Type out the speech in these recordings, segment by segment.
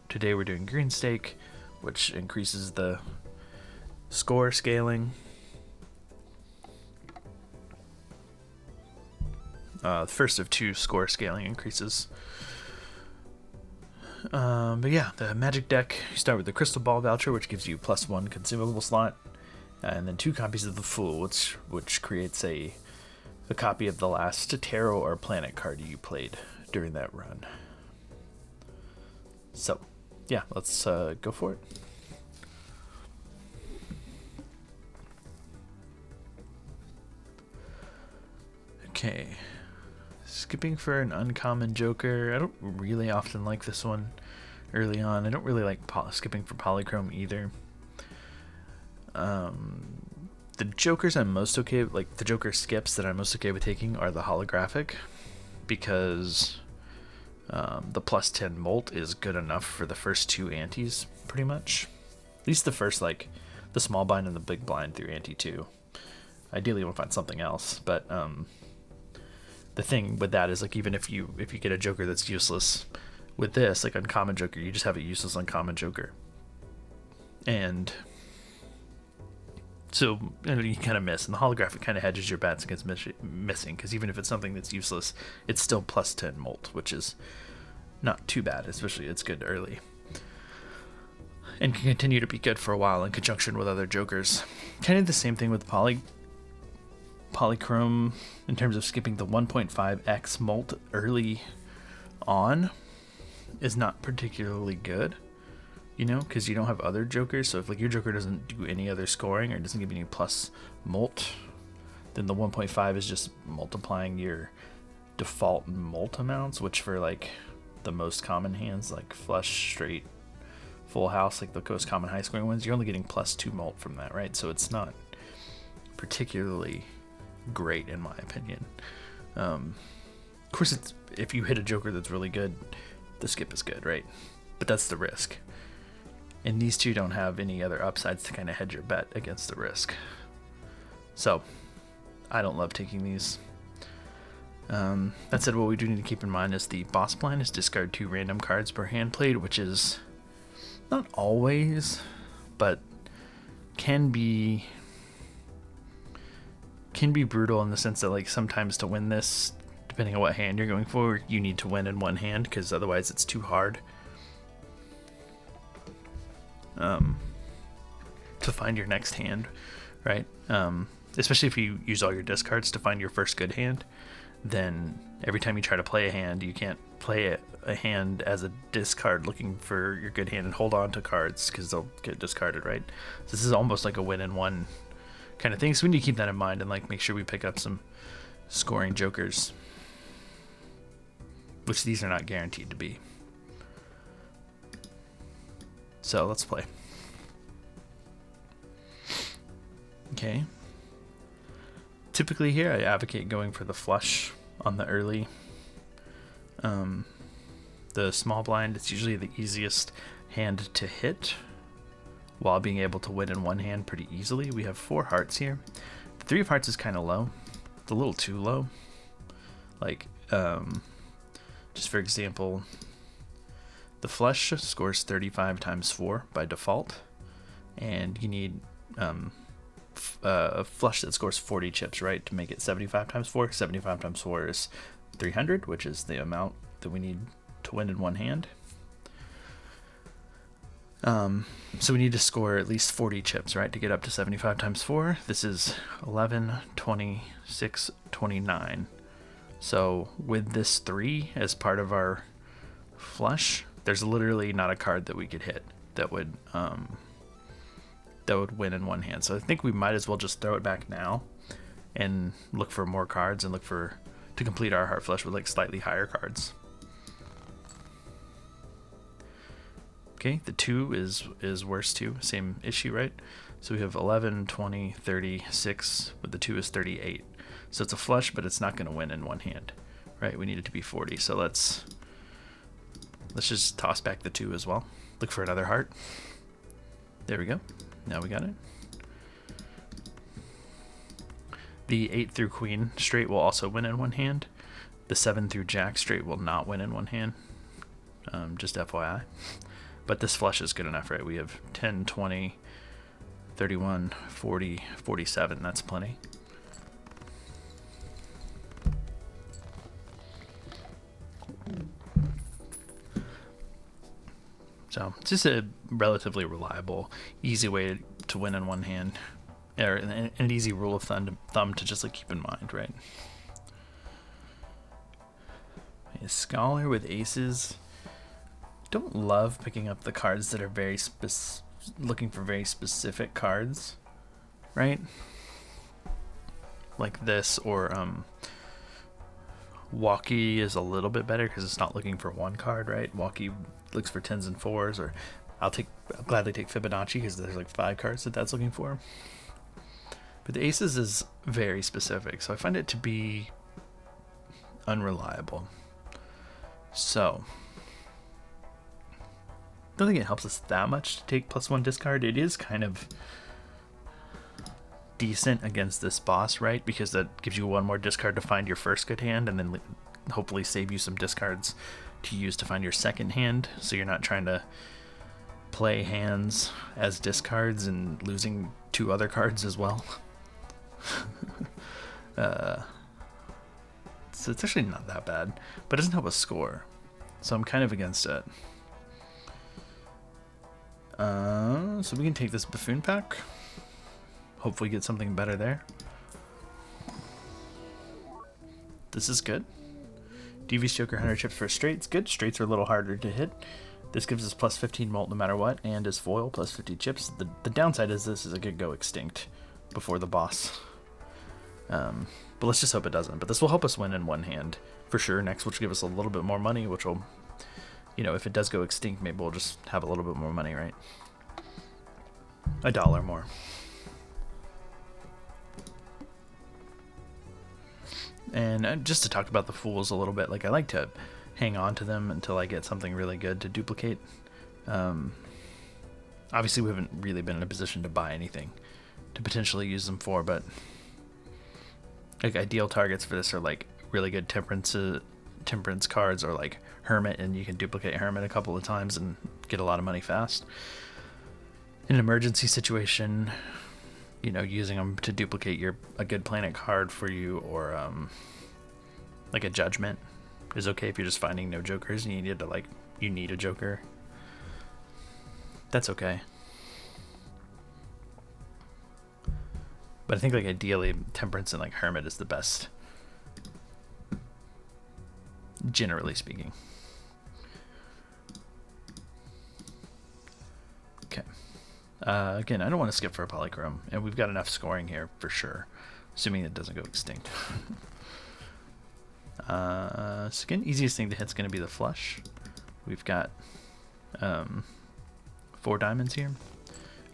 today we're doing green stake, which increases the score scaling. The first of 2 score scaling increases. But yeah, the magic deck, you start with the crystal ball voucher, which gives you +1 consumable slot, and then 2 copies of the Fool, which creates a copy of the last tarot or planet card you played during that run. So yeah, let's go for it. Okay, skipping for an uncommon joker. I don't really often like this one early on. I don't really like skipping for polychrome either. The jokers I'm most okay with, like the joker skips that I'm most okay with taking, are the holographic, because the +10 molt is good enough for the first 2 antes, pretty much. At least the first, like the small blind and the big blind through ante 2. Ideally, we'll find something else, but the thing with that is, like, even if you get a joker that's useless, with this, like uncommon joker, you just have a useless uncommon joker, and so you kind of miss. And the holographic kind of hedges your bets against missing, because even if it's something that's useless, it's still +10 molt, which is not too bad, especially it's good early, and can continue to be good for a while in conjunction with other jokers. Kind of the same thing with polychrome in terms of skipping the 1.5x molt early on is not particularly good, you know, because you don't have other jokers. So if like your joker doesn't do any other scoring or doesn't give you any plus molt, then the 1.5 is just multiplying your default molt amounts, which for like the most common hands like flush, straight, full house, like the most common high scoring ones, you're only getting +2 molt from that, right? So it's not particularly great in my opinion. Of course, it's, if you hit a joker that's really good, the skip is good, right? But that's the risk, and these 2 don't have any other upsides to kind of hedge your bet against the risk. So I don't love taking these. That said, what we do need to keep in mind is the boss blind is discard 2 random cards per hand played, which is not always, but can be brutal in the sense that, like, sometimes to win this, depending on what hand you're going for, you need to win in one hand, because otherwise it's too hard to find your next hand, right? Especially if you use all your discards to find your first good hand, then every time you try to play a hand, you can't play a hand as a discard looking for your good hand and hold on to cards, because they'll get discarded, right? So this is almost like a win in one kind of thing, so we need to keep that in mind and like make sure we pick up some scoring jokers, which these are not guaranteed to be. So let's play. Okay. Typically here I advocate going for the flush on the early. The small blind, it's usually the easiest hand to hit while being able to win in one hand pretty easily. We have 4 hearts here. The 3 of hearts is kind of low. It's a little too low. Like, just for example, the flush scores 35 times 4 by default, and you need a flush that scores 40 chips, right, to make it 75 times 4. 75 times 4 is 300, which is the amount that we need to win in one hand. So we need to score at least 40 chips, right, to get up to 75 times 4. This is 11, 26, 29. So with this 3 as part of our flush, there's literally not a card that we could hit that would win in one hand. So I think we might as well just throw it back now and look for more cards and look to complete our heart flush with like slightly higher cards. Okay, the 2 is worse too, same issue, right? So we have 11, 20, 36, but the 2 is 38. So it's a flush, but it's not going to win in one hand, right? We need it to be 40. So let's just toss back the 2 as well. Look for another heart. There we go. Now we got it. The 8 through queen straight will also win in one hand. The 7 through jack straight will not win in one hand. Just FYI. But this flush is good enough, right? We have 10, 20, 31, 40, 47. That's plenty. So it's just a relatively reliable, easy way to win in one hand, or an easy rule of thumb to just like keep in mind, right? A scholar with aces. Don't love picking up the cards that are very looking for very specific cards, right? Like this, or Walkie is a little bit better because it's not looking for one card, right? Walkie looks for 10s and 4s, or I'll gladly take Fibonacci because there's like 5 cards that's looking for. But the aces is very specific, so I find it to be unreliable. So I don't think it helps us that much to take +1 discard. It is kind of decent against this boss, right? Because that gives you 1 more discard to find your first good hand, and then hopefully save you some discards to use to find your second hand, so you're not trying to play hands as discards and losing 2 other cards as well. So it's actually not that bad, but it doesn't help us score, so I'm kind of against it. So we can take this buffoon pack, hopefully get something better there. This is good. Devious Joker 100 chips for straights. Good. Straights are a little harder to hit. This gives us plus 15 molt no matter what, and is foil plus 50 chips. The downside is this is it could go extinct before the boss. But let's just hope it doesn't. But this will help us win in one hand for sure. Next, which will give us a little bit more money, which will, you know, if it does go extinct, maybe we'll just have a little bit more money, right? $1 more. And just to talk about the fools a little bit, like I like to hang on to them until I get something really good to duplicate. Obviously we haven't really been in a position to buy anything to potentially use them for, but like ideal targets for this are like really good temperance cards, or like Hermit, and you can duplicate Hermit a couple of times and get a lot of money fast. In an emergency situation, you know, using them to duplicate a good planet card for you, or like a Judgment is okay if you're just finding no jokers and you need a joker. That's okay. But I think like ideally Temperance and like Hermit is the best, generally speaking. Okay. Again, I don't want to skip for a polychrome, and we've got enough scoring here for sure, assuming it doesn't go extinct. So again, easiest thing to hit is going to be the flush. We've got 4 diamonds here.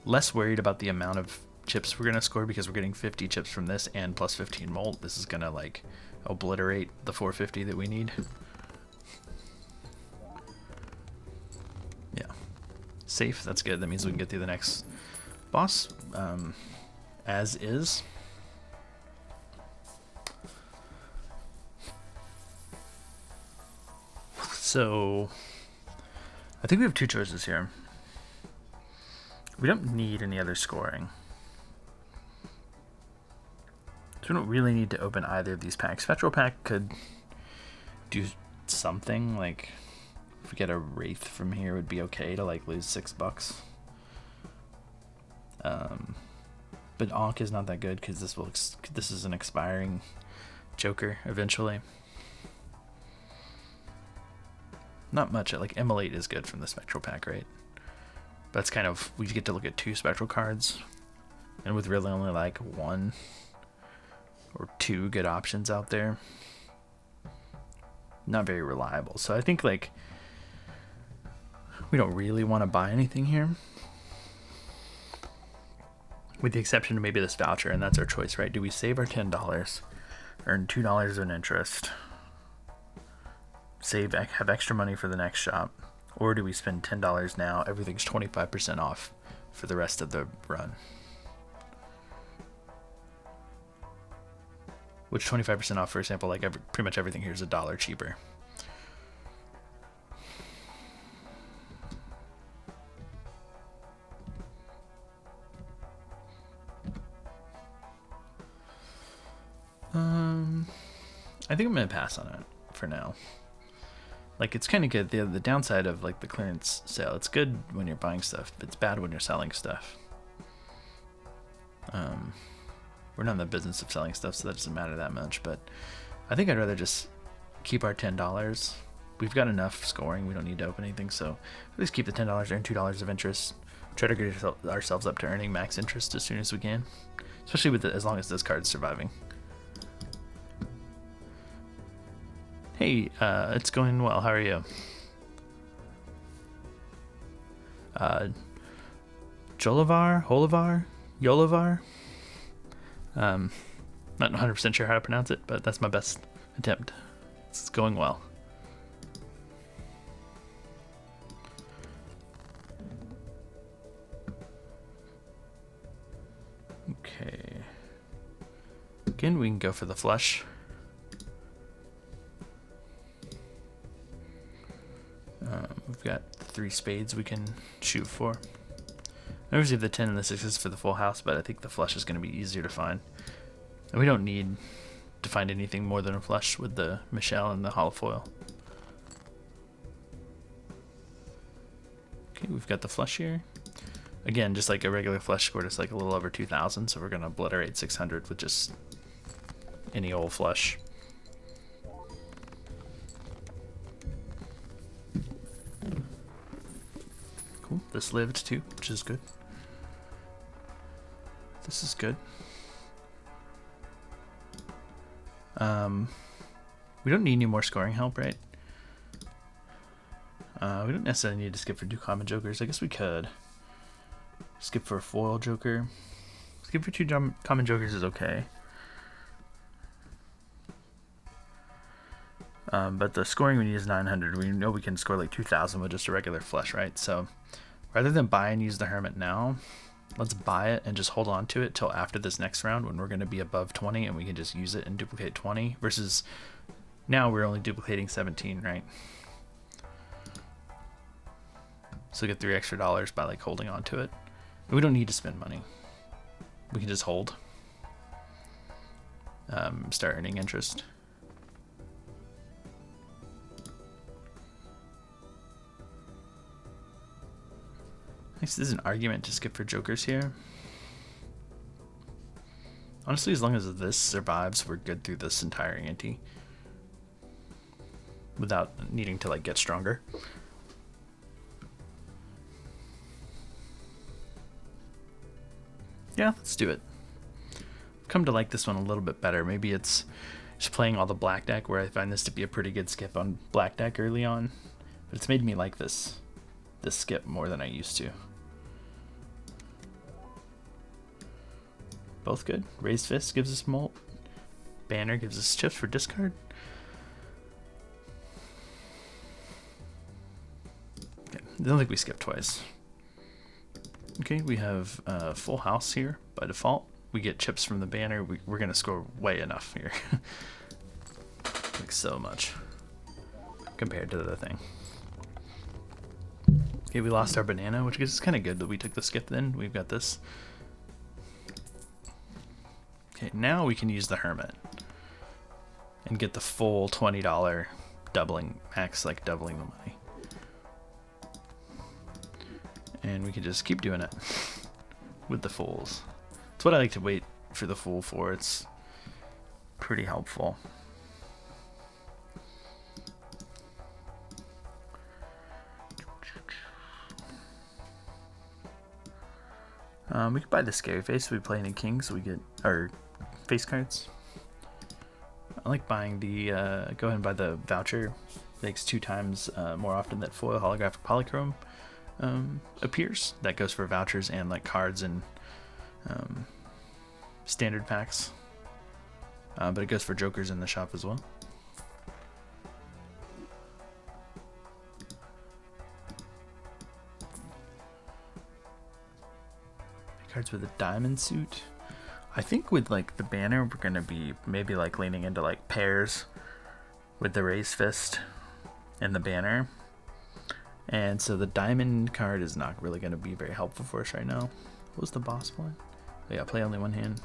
Less worried about the amount of chips we're going to score because we're getting 50 chips from this and plus 15 molt. This is going to like obliterate the 450 that we need. Yeah. Safe, that's good. That means we can get through the next boss as is. So I think we have 2 choices here. We don't need any other scoring, so we don't really need to open either of these packs. Spectral pack could do something, like if we get a Wraith from here, it would be okay to like lose $6. But Ankh is not that good because this is an expiring Joker eventually. Not much. Like Immolate is good from the Spectral pack, right? That's kind of, we get to look at 2 Spectral cards, and with really only like 1 or 2 good options out there, not very reliable. So I think like we don't really want to buy anything here, with the exception of maybe this voucher, and that's our choice, right? Do we save our $10, earn $2 in interest, have extra money for the next shop, or do we spend $10 now, everything's 25% off for the rest of the run? Which 25% off, for example, like pretty much everything here is $1 cheaper. I think I'm gonna pass on it for now. Like, it's kind of good. The downside of like the clearance sale, it's good when you're buying stuff, but it's bad when you're selling stuff. We're not in the business of selling stuff, so that doesn't matter that much. But I think I'd rather just keep our $10. We've got enough scoring. We don't need to open anything, so at least keep the $10, earn $2 of interest. Try to get ourselves up to earning max interest as soon as we can, especially with as long as this card's surviving. Hey, it's going well. How are you? Holivar? Yolivar? Not 100% sure how to pronounce it, but that's my best attempt. It's going well. Okay. Again, we can go for the flush. We've got 3 spades we can shoot for. I always have the 10 and the 6s for the full house, but I think the flush is going to be easier to find. And we don't need to find anything more than a flush with the Michelle and the hollow foil. Okay, we've got the flush here. Again, just like a regular flush scored us like a little over 2,000, so we're going to obliterate 600 with just any old flush. Cool. This lived too, which is good. This is good. We don't need any more scoring help, right? We don't necessarily need to skip for 2 common jokers. I guess we could. Skip for a foil joker. Skip for 2 common jokers is okay. But the scoring we need is 900. We know we can score like 2,000 with just a regular flush, right? So rather than buy and use the Hermit now, let's buy it and just hold on to it till after this next round when we're going to be above 20 and we can just use it and duplicate 20 versus now we're only duplicating 17, right? So get $3 extra by like holding on to it. And we don't need to spend money. We can just hold. Start earning interest. Next is an argument to skip for jokers here. Honestly, as long as this survives, we're good through this entire ante. Without needing to like get stronger. Yeah, let's do it. Come to like this one a little bit better. Maybe it's just playing all the black deck where I find this to be a pretty good skip on black deck early on. But it's made me like this skip more than I used to. Both good. Raised Fist gives us molt. Banner gives us chips for discard. Okay, I don't think we skipped twice. Okay, we have full house here by default. We get chips from the banner. We're going to score way enough here. Like so much compared to the other thing. Okay, we lost our banana, which is kind of good that we took the skip then. We've got this. Okay, now we can use the Hermit and get the full $20 doubling, max like doubling the money. And we can just keep doing it with the fools. It's what I like to wait for the fool for. It's pretty helpful. We could buy the scary face. We play in king, so we get our face cards. I like buying the go ahead and buy the voucher. It makes 2 times more often that foil holographic polychrome appears. That goes for vouchers and like cards and standard packs. But it goes for jokers in the shop as well. Cards with a diamond suit. I think with like the banner we're gonna be maybe like leaning into like pairs with the raised fist and the banner, and so the diamond card is not really gonna be very helpful for us right now. What was the boss one? Oh, yeah, play only one hand.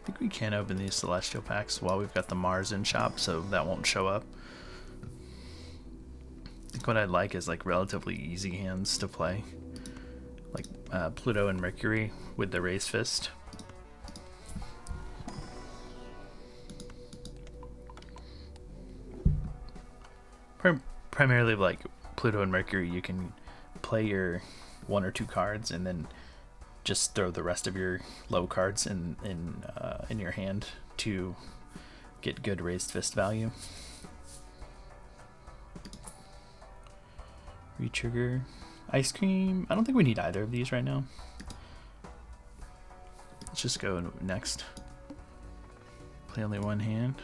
I think we can open these Celestial packs while we've got the Mars in shop, so that won't show up. I think what I'd like is like relatively easy hands to play, like Pluto and Mercury with the Raised Fist. Primarily like Pluto and Mercury, you can play your 1 or 2 cards and then just throw the rest of your low cards in your hand to get good Raised Fist value. Retrigger. Ice Cream. I don't think we need either of these right now. Let's just go next. Play only one hand.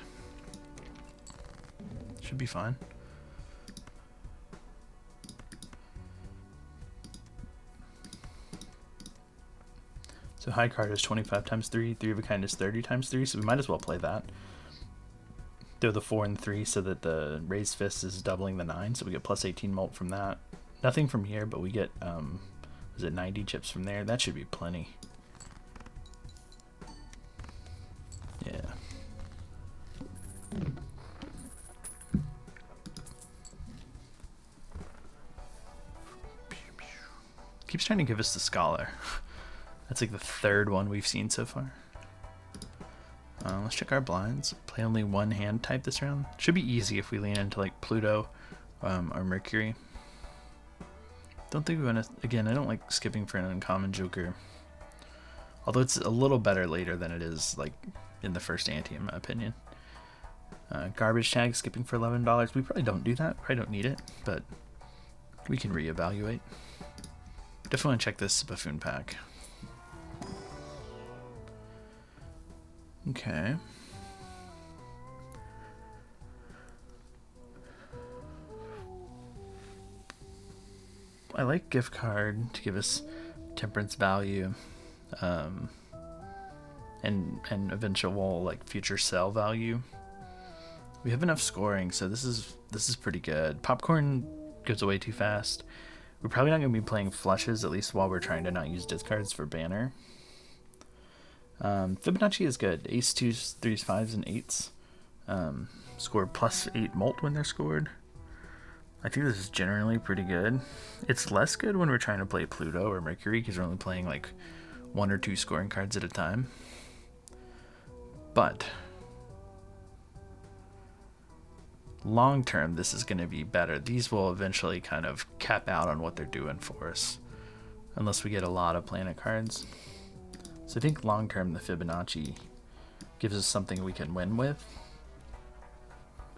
Should be fine. So high card is 25 times 3, 3 of a kind is 30 times 3, so we might as well play that. Throw the 4 and 3 so that the Raised Fist is doubling the 9, so we get plus 18 molt from that. Nothing from here, but we get, was it 90 chips from there? That should be plenty. Yeah. Keeps trying to give us the Scholar. That's like the 3rd one we've seen so far. Let's check our blinds. Play only one hand type this round. Should be easy if we lean into like Pluto or Mercury. Don't think we want to... Again, I don't like skipping for an uncommon Joker. Although it's a little better later than it is like in the first ante, in my opinion. Garbage tag, skipping for $11. We probably don't do that. Probably don't need it, but we can reevaluate. Definitely want to check this Buffoon pack. Okay. I like gift card to give us temperance value, and eventual like future sell value. We have enough scoring, so this is pretty good. Popcorn goes away too fast. We're probably not going to be playing flushes, at least while we're trying to not use discards for banner. Fibonacci is good. Ace, 2s, 3s, 5s, and 8s. Score plus 8 molt when they're scored. I think this is generally pretty good. It's less good when we're trying to play Pluto or Mercury because we're only playing like 1 or 2 scoring cards at a time. But long term, this is going to be better. These will eventually kind of cap out on what they're doing for us, unless we get a lot of planet cards. So I think long term, the Fibonacci gives us something we can win with,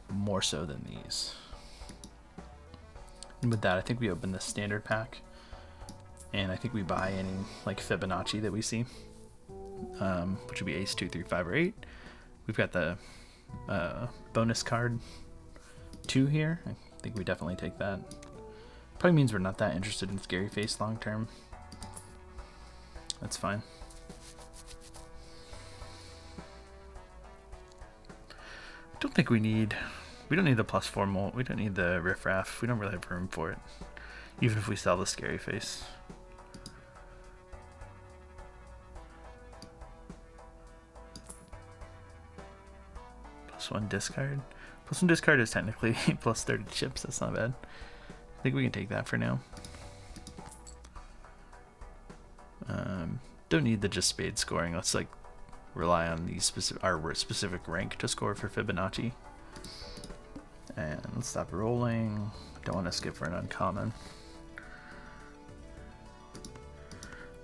more so than these. And with that, I think we open the standard pack, and I think we buy any like Fibonacci that we see, which would be Ace, 2, 3, 5, or 8. We've got the bonus card 2 here. I think we definitely take that. Probably means we're not that interested in Scary Face long term. That's fine. Don't think we don't need the plus 4 molt. We don't need the riffraff. We don't really have room for it, even if we sell the Scary Face. Plus 1 discard. Plus 1 discard is technically plus 30 chips. That's not bad. I think we can take that for now. Don't need the just spade scoring. Let's like rely on these our specific rank to score for Fibonacci. And let's stop rolling. Don't want to skip for an uncommon.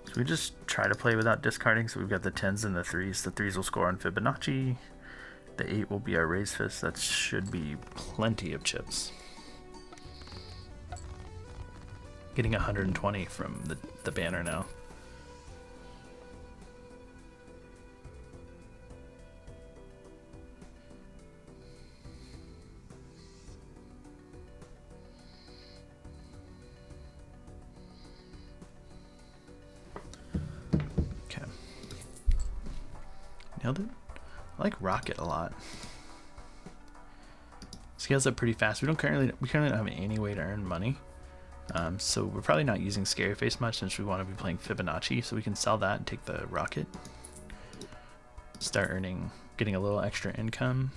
So we just try to play without discarding. So we've got the 10s and the 3s. The 3s will score on Fibonacci. The 8 will be our Raised Fist. That should be plenty of chips. Getting 120 from the banner now. Nailed it. I like Rocket a lot. Scales up pretty fast. We currently don't have any way to earn money, so we're probably not using Scary Face much since we want to be playing Fibonacci. So we can sell that and take the Rocket. start getting a little extra income.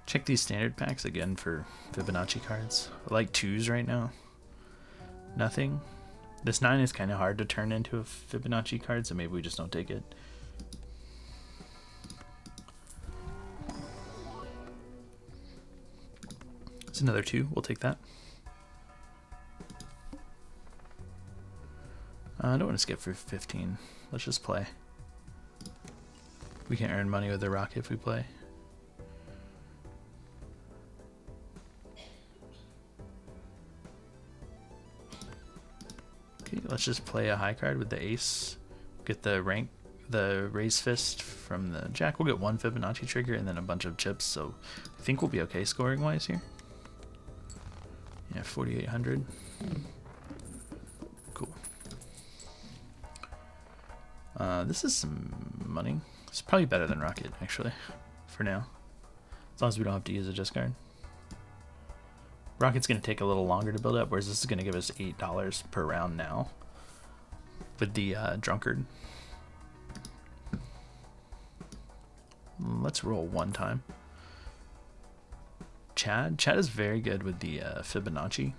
Check these standard packs again for Fibonacci cards. I like 2s right now. Nothing. This 9 is kind of hard to turn into a Fibonacci card, so maybe we just don't take it. It's another 2. We'll take that. I don't want to skip for 15. Let's just play. We can earn money with the rocket if we play. Okay, let's just play a high card with the ace. Get the raise fist from the jack. We'll get 1 Fibonacci trigger and then a bunch of chips, so I think we'll be okay scoring wise here. Yeah, 4,800. Cool. This is some money. It's probably better than rocket, actually, for now. As long as we don't have to use a discard. Rocket's going to take a little longer to build up, whereas this is going to give us $8 per round now with the drunkard. Let's roll 1 time. Chad is very good with the Fibonacci.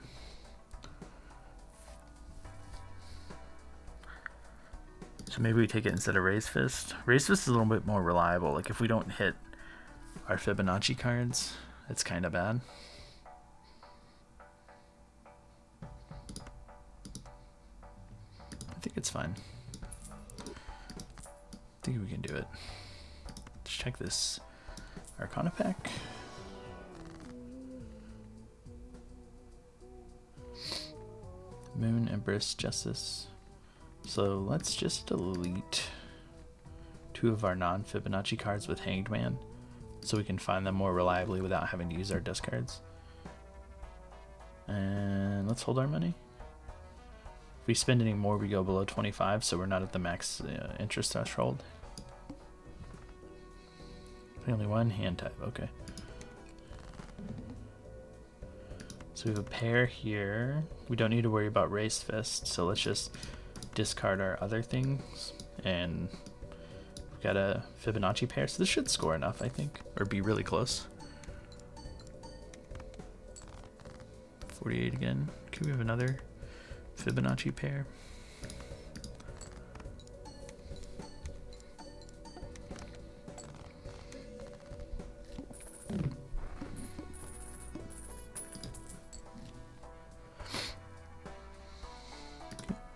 So maybe we take it instead of Raise Fist. Raise Fist is a little bit more reliable. Like if we don't hit our Fibonacci cards, it's kind of bad. I think it's fine. I think we can do it. Let's check this Arcana pack. Moon, Empress, Justice. So let's just delete 2 of our non-Fibonacci cards with Hanged Man so we can find them more reliably without having to use our discards. And let's hold our money. If we spend any more, we go below 25, so we're not at the max interest threshold. Only 1 hand type, okay. So we have a pair here. We don't need to worry about Raised Fist, so let's just discard our other things. And we've got a Fibonacci pair, so this should score enough, I think, or be really close. 48 again. Okay, we have another Fibonacci pair.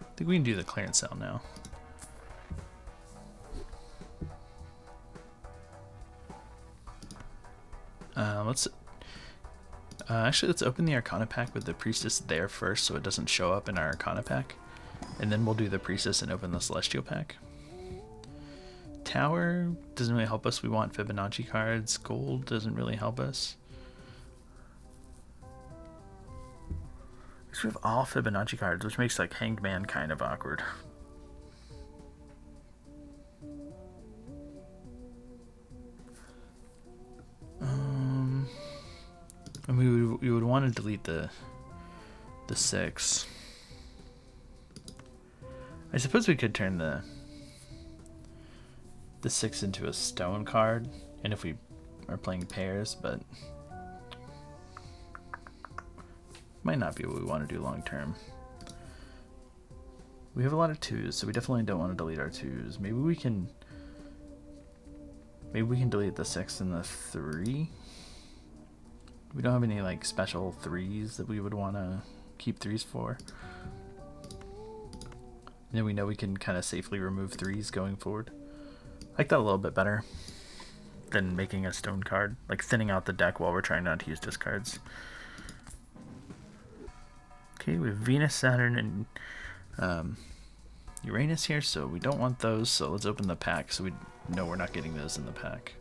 I think we can do the clearance sale now. Actually, let's open the Arcana pack with the Priestess there first so it doesn't show up in our Arcana pack. And then we'll do the Priestess and open the Celestial pack. Tower doesn't really help us. We want Fibonacci cards. Gold doesn't really help us. We have all Fibonacci cards, which makes like Hanged Man kind of awkward. And we would want to delete the 6. I suppose we could turn the 6 into a stone card, and if we are playing pairs, but might not be what we want to do long term. We have a lot of 2s, so we definitely don't want to delete our 2s. Maybe we can delete the 6 and the 3. We don't have any like special 3s that we would want to keep 3s for. And then we know we can kind of safely remove 3s going forward. I like that a little bit better than making a stone card, like thinning out the deck while we're trying not to use discards. Okay, we have Venus, Saturn, and Uranus here, so we don't want those, so let's open the pack so we know we're not getting those in the pack.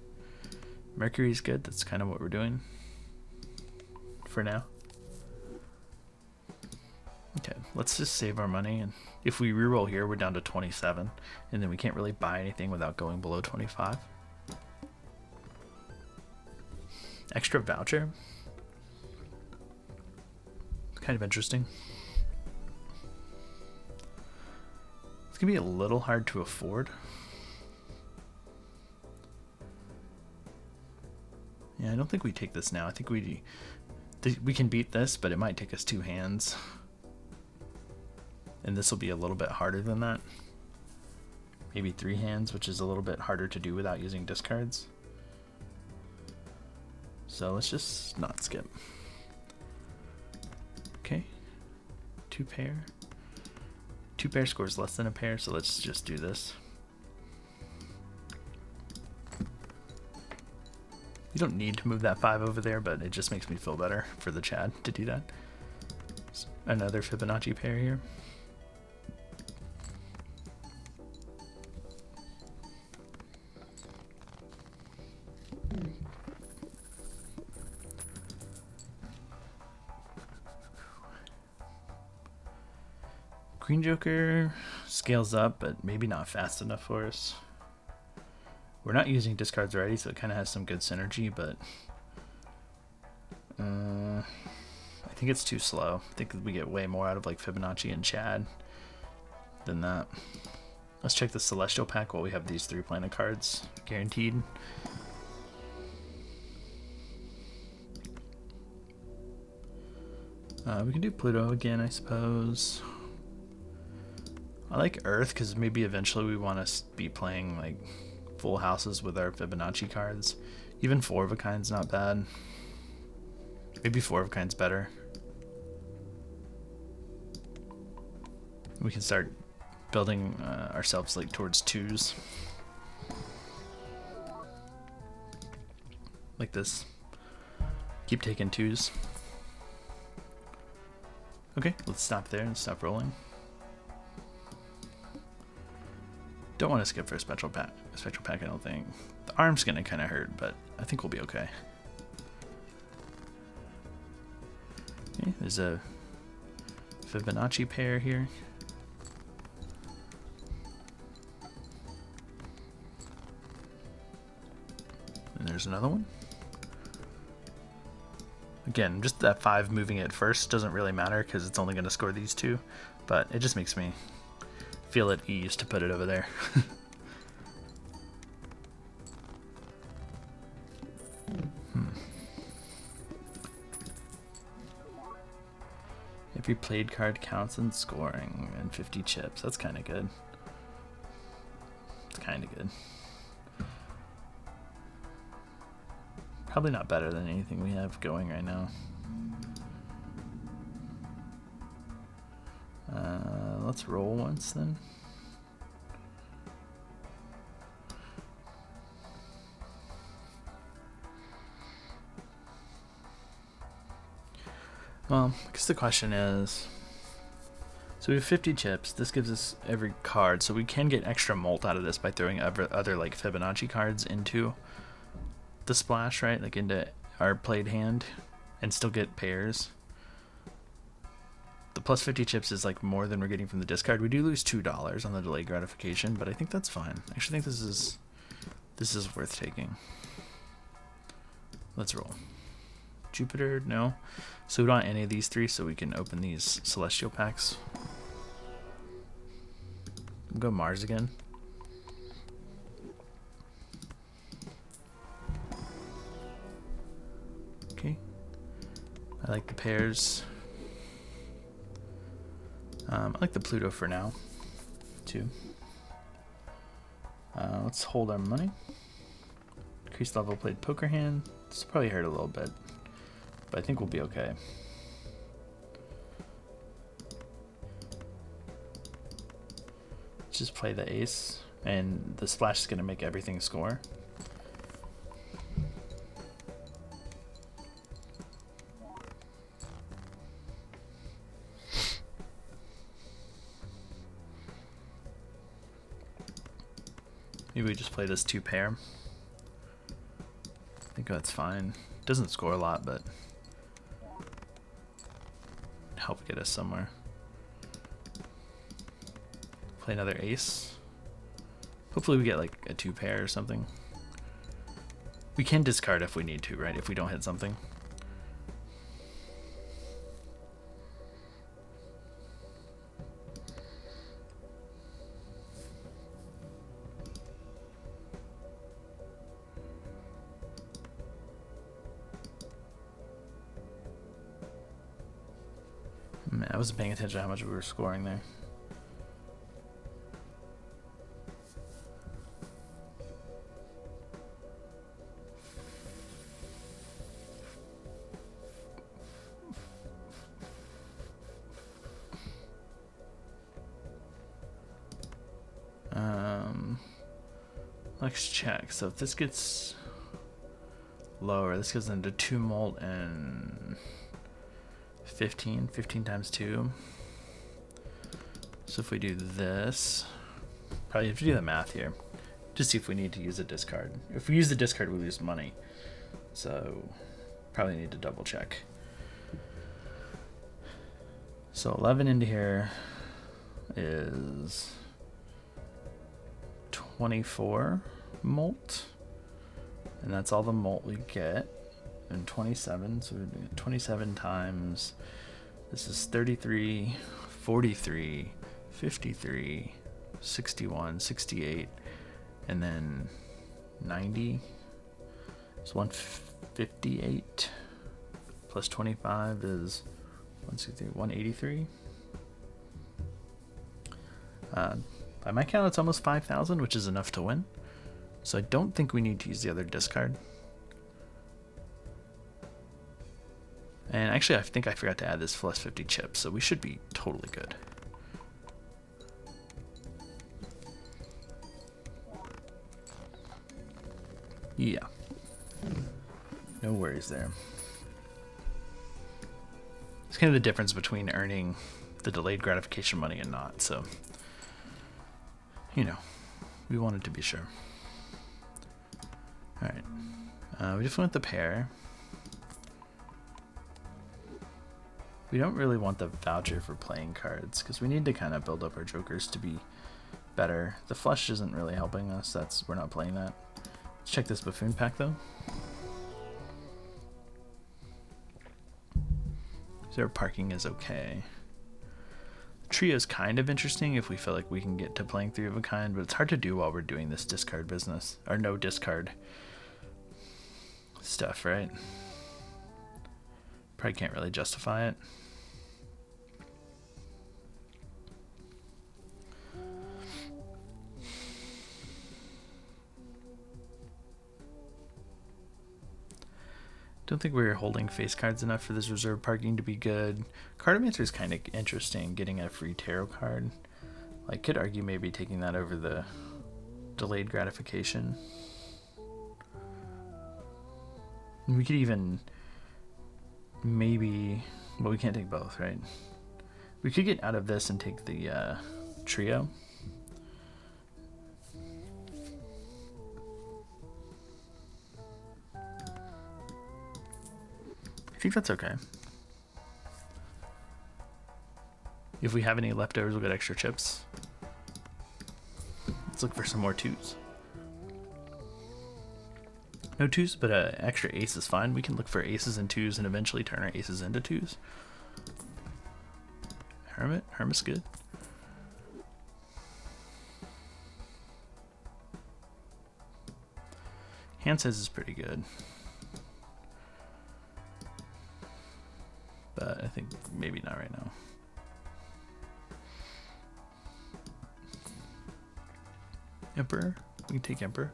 Mercury's good, that's kind of what we're doing for now. Okay, let's just save our money, and if we reroll here, we're down to 27, and then we can't really buy anything without going below 25. Extra voucher. Kind of interesting. It's gonna be a little hard to afford. Yeah, I don't think we take this now. I think we can beat this, but it might take us 2 hands. And this will be a little bit harder than that. Maybe 3 hands, which is a little bit harder to do without using discards. So let's just not skip. Okay. 2 pair. 2 pair scores less than a pair, so let's just do this. You don't need to move that 5 over there, but it just makes me feel better for the Chad to do that. So another Fibonacci pair here. Green Joker scales up, but maybe not fast enough for us. We're not using discards already, so it kind of has some good synergy, but I think it's too slow. I think we get way more out of like Fibonacci and Chad than that. Let's check the Celestial pack while we have these 3 planet cards guaranteed. We can do Pluto again, I suppose. I like Earth because maybe eventually we want to be playing like full houses with our Fibonacci cards. Even 4 of a kind's not bad. Maybe 4 of a kind's better. We can start building ourselves like towards 2s. Like this. Keep taking 2s. Okay, let's stop there and stop rolling. Don't want to skip for a special pack. I don't think. The arm's gonna kind of hurt, but I think we'll be okay. Okay, there's a Fibonacci pair here. And there's another one. Again, just that 5 moving it first doesn't really matter because it's only going to score these 2, but it just makes me feel at ease to put it over there. Every played card counts in scoring and 50 chips. That's kind of good. It's kind of good. Probably not better than anything we have going right now. Let's roll once then. Well, I guess the question is, so we have 50 chips. This gives us every card, so we can get extra mult out of this by throwing other like Fibonacci cards into the splash, right? Like into our played hand, and still get pairs. The plus 50 chips is like more than we're getting from the discard. We do lose $2 on the delayed gratification, but I think that's fine. I actually think this is worth taking. Let's roll. Jupiter, no. So we don't want any of these 3, so we can open these Celestial packs. We'll go Mars again. Okay. I like the pairs. I like the Pluto for now, too. Let's hold our money. Increased level played poker hand. This will probably hurt a little bit, but I think we'll be okay. Let's just play the ace, and the splash is going to make everything score. Maybe we just play this 2 pair. I think that's fine. Doesn't score a lot, but help get us somewhere. Play another ace. Hopefully we get like a 2 pair or something. We can discard if we need to, right? If we don't hit something. I wasn't paying attention to how much we were scoring there. Let's check. So if this gets lower, this goes into 2 molt and 15 times 2. So if we do this, probably have to do the math here to see if we need to use a discard. If we use the discard, we lose money. So probably need to double check. So 11 into here is 24 molt, and that's all the molt we get. And 27, so we're doing 27 times, this is 33, 43, 53, 61, 68, and then 90. It's 158 plus 25 is 183. By my count, it's almost 5,000, which is enough to win. So I don't think we need to use the other discard. And actually, I think I forgot to add this plus 50 chips, so we should be totally good. Yeah. No worries there. It's kind of the difference between earning the delayed gratification money and not, so, you know, we wanted to be sure. Alright, we just went with the pair. We don't really want the voucher for playing cards, because we need to kind of build up our jokers to be better. The flush isn't really helping us, we're not playing that. Let's check this buffoon pack though. Their parking is okay. Trio is kind of interesting if we feel like we can get to playing 3 of a kind, but it's hard to do while we're doing this discard business, or no discard stuff, right? Probably can't really justify it. Don't think we're holding face cards enough for this reserve parking to be good. Cartomancer is kind of interesting, getting a free tarot card. I could argue maybe taking that over the delayed gratification. We could even maybe, well, we can't take both, right? We could get out of this and take the trio. I think that's okay. If we have any leftovers, we'll get extra chips. Let's look for some more 2s. No 2s, but extra ace is fine. We can look for aces and 2s and eventually turn our aces into 2s. Hermit's good. Hand size is pretty good. But I think maybe not right now. Emperor. We can take Emperor.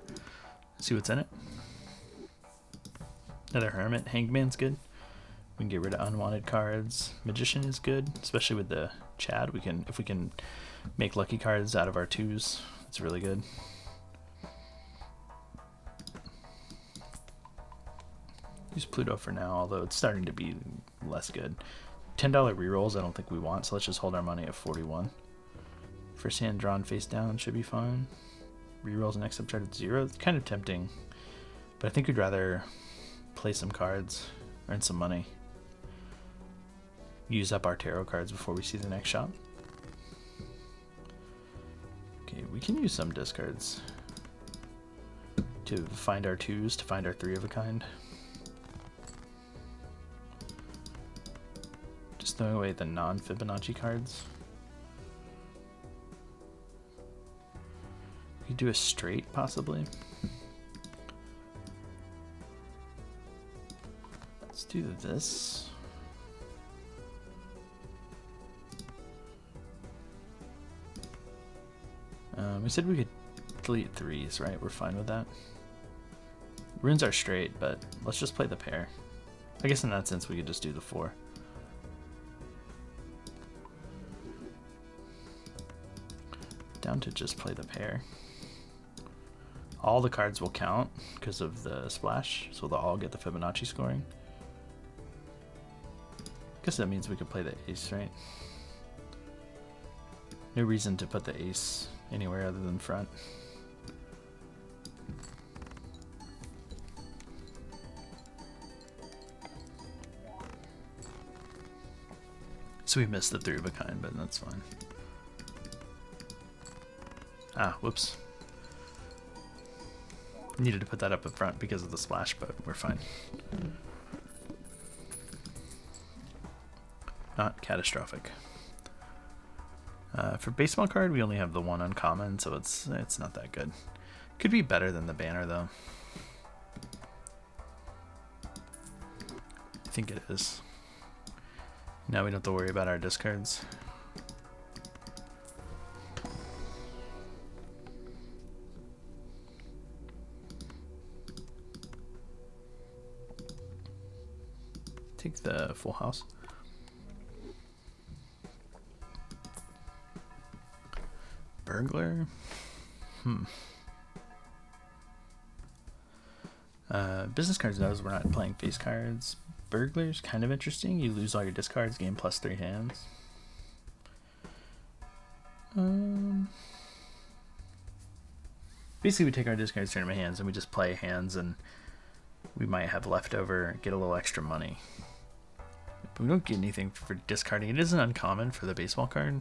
See what's in it. Another Hermit. Hangman's good. We can get rid of unwanted cards. Magician is good, especially with the Chad. If we can make lucky cards out of our 2s, it's really good. Use Pluto for now, although it's starting to be less good. $10 rerolls I don't think we want, so let's just hold our money at 41. First hand drawn face down should be fine. Rerolls next up chart at 0. It's kind of tempting, but I think we'd rather play some cards, earn some money, use up our tarot cards before we see the next shot. Okay, we can use some discards to find our 2s, to find our 3 of a kind. Just throwing away the non-Fibonacci cards. We could do a straight, possibly. Let's do this. We said we could delete threes, right? We're fine with that. Runes are straight, but let's just play the pair. I guess in that sense we could just do the 4. Down to just play the pair. All the cards will count because of the splash, so they'll all get the Fibonacci scoring. Guess that means we could play the ace, right? No reason to put the ace anywhere other than front. So we missed the 3 of a kind, but that's fine. Ah, whoops. Needed to put that up front because of the splash, but we're fine. Not catastrophic. For baseball card, we only have the 1 uncommon, so it's not that good. Could be better than the banner, though. I think it is. Now we don't have to worry about our discards. Take the full house. Burglar. Business cards knows we're not playing face cards. Burglar's kind of interesting. You lose all your discards, gain +3 hands. Basically, we take our discards, turn them in hands, and we just play hands, and we might have leftover, get a little extra money. But we don't get anything for discarding. It isn't uncommon for the baseball card.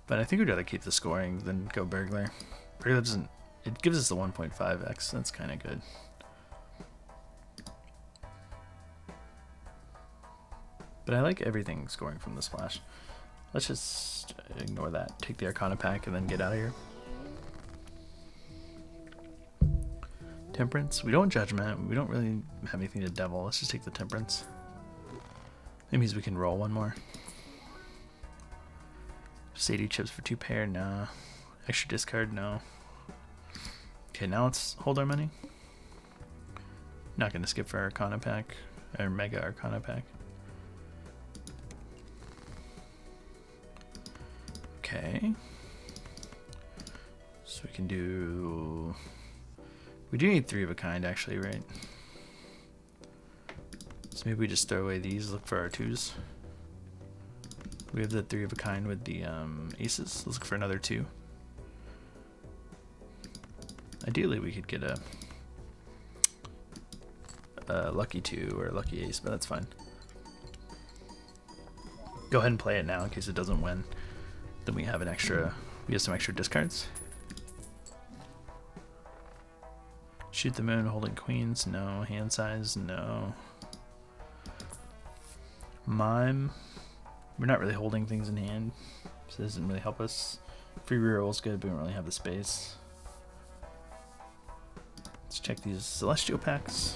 But I think we'd rather keep the scoring than go burglar. Burglar doesn't. It gives us the 1.5x. That's kind of good. But I like everything scoring from the splash. Let's just ignore that. Take the Arcana pack and then get out of here. Temperance. We don't Judgment. We don't really have anything to devil. Let's just take the Temperance. That means we can roll one more. Just 80 chips for 2 pair, no. Extra discard, no. Okay, now let's hold our money. Not gonna skip for Arcana pack, or Mega Arcana pack. Okay. So we can do... We do need 3 of a kind, actually, right? So maybe we just throw away these, look for our 2s. We have the 3 of a kind with the aces. Let's look for another 2. Ideally, we could get a lucky 2 or a lucky ace, but that's fine. Go ahead and play it now in case it doesn't win. Then we have an extra. We have some extra discards. Shoot the moon, holding queens. No. Hand size. No. Mime. We're not really holding things in hand, so it doesn't really help us. Free reroll is good, but we don't really have the space. Let's check these Celestial packs.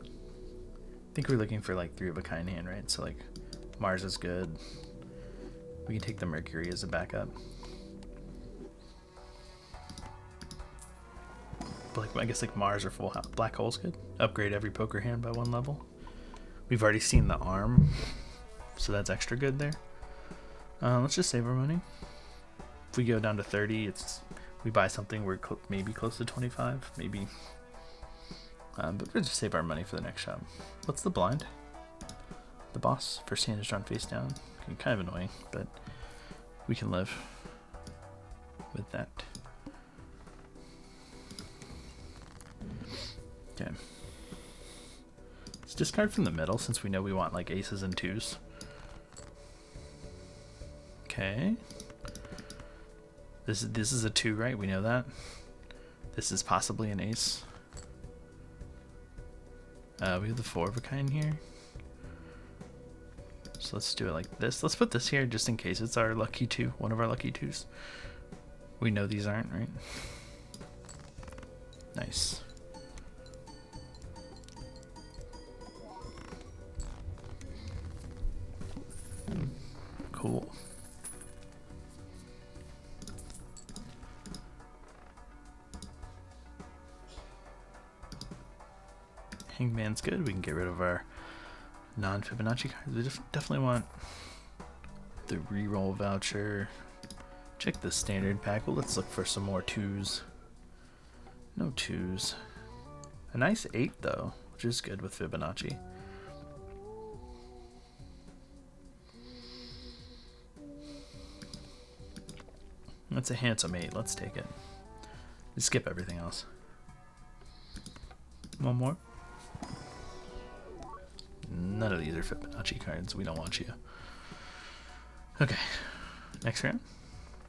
I think we're looking for like 3 of a kind hand, right? So like Mars is good. We can take the Mercury as a backup. But like I guess like Mars or full house. Black hole's good. Upgrade every poker hand by 1 level. We've already seen the arm. So that's extra good there. Let's just save our money. If we go down to 30, we buy something, we're maybe close to 25, maybe. But we'll just save our money for the next shop. What's the blind? The boss. First hand is drawn face down. Okay, kind of annoying, but we can live with that. Okay. Let's discard from the middle since we know we want like aces and 2s. Okay. This is a 2, right? We know that. This is possibly an ace. We have the 4 of a kind here. So let's do it like this. Let's put this here just in case it's our lucky 2, one of our lucky 2s. We know these aren't, right? Nice. cool. Hangman's good. We can get rid of our non-Fibonacci cards. We just definitely want the reroll voucher. Check the standard pack. Well, let's look for some more 2s. No 2s. A nice 8 though, which is good with Fibonacci. That's a handsome 8. Let's take it. We skip everything else. One more. None of these are Fibonacci cards. We don't want you. Okay. Next round.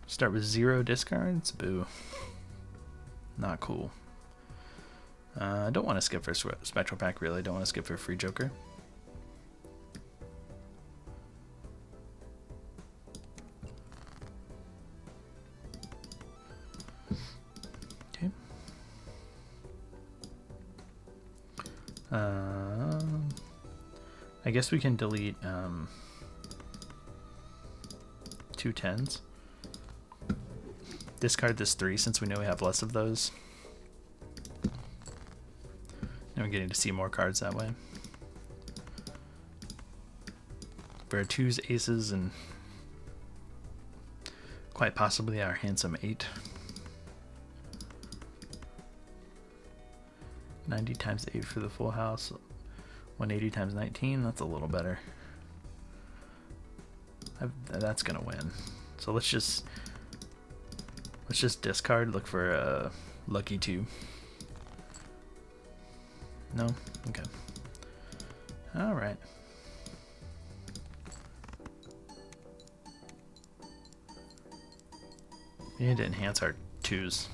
Start with 0 discards. Boo. Not cool. I don't want to skip for Spectral Pack, really. I don't want to skip for Free Joker. Okay. I guess we can delete 2 10s. Discard this 3 since we know we have less of those. And we're getting to see more cards that way. For our 2s, aces, and quite possibly our handsome 8. 90 times 8 for the full house. 180 times 19, that's a little better. That's gonna win. So let's just discard, look for a lucky 2. No? Okay. Alright. We need to enhance our 2s.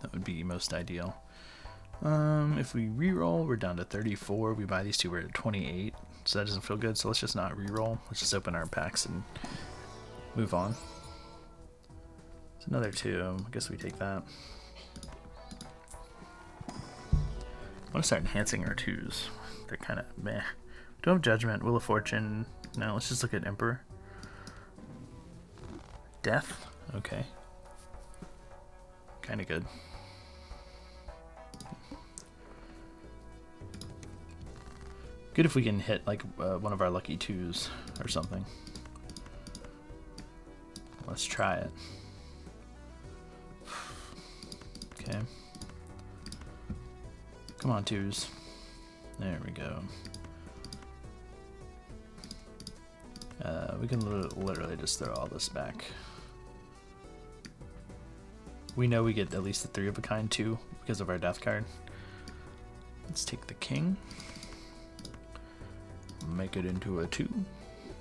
That would be most ideal. If we reroll, we're down to 34. We buy these 2, we're at 28. So that doesn't feel good, so let's just not reroll. Let's just open our packs and move on. It's another 2. I guess we take that. I want to start enhancing our 2s. They're kind of meh. Don't have Judgment, Wheel of Fortune. No, let's just look at Emperor. Death. Okay. Kind of good. Good if we can hit like one of our lucky 2s or something. Let's try it. Okay. Come on, 2s. There we go. We can literally just throw all this back. We know we get at least the 3 of a kind too because of our death card. Let's take the king. Make it into a 2.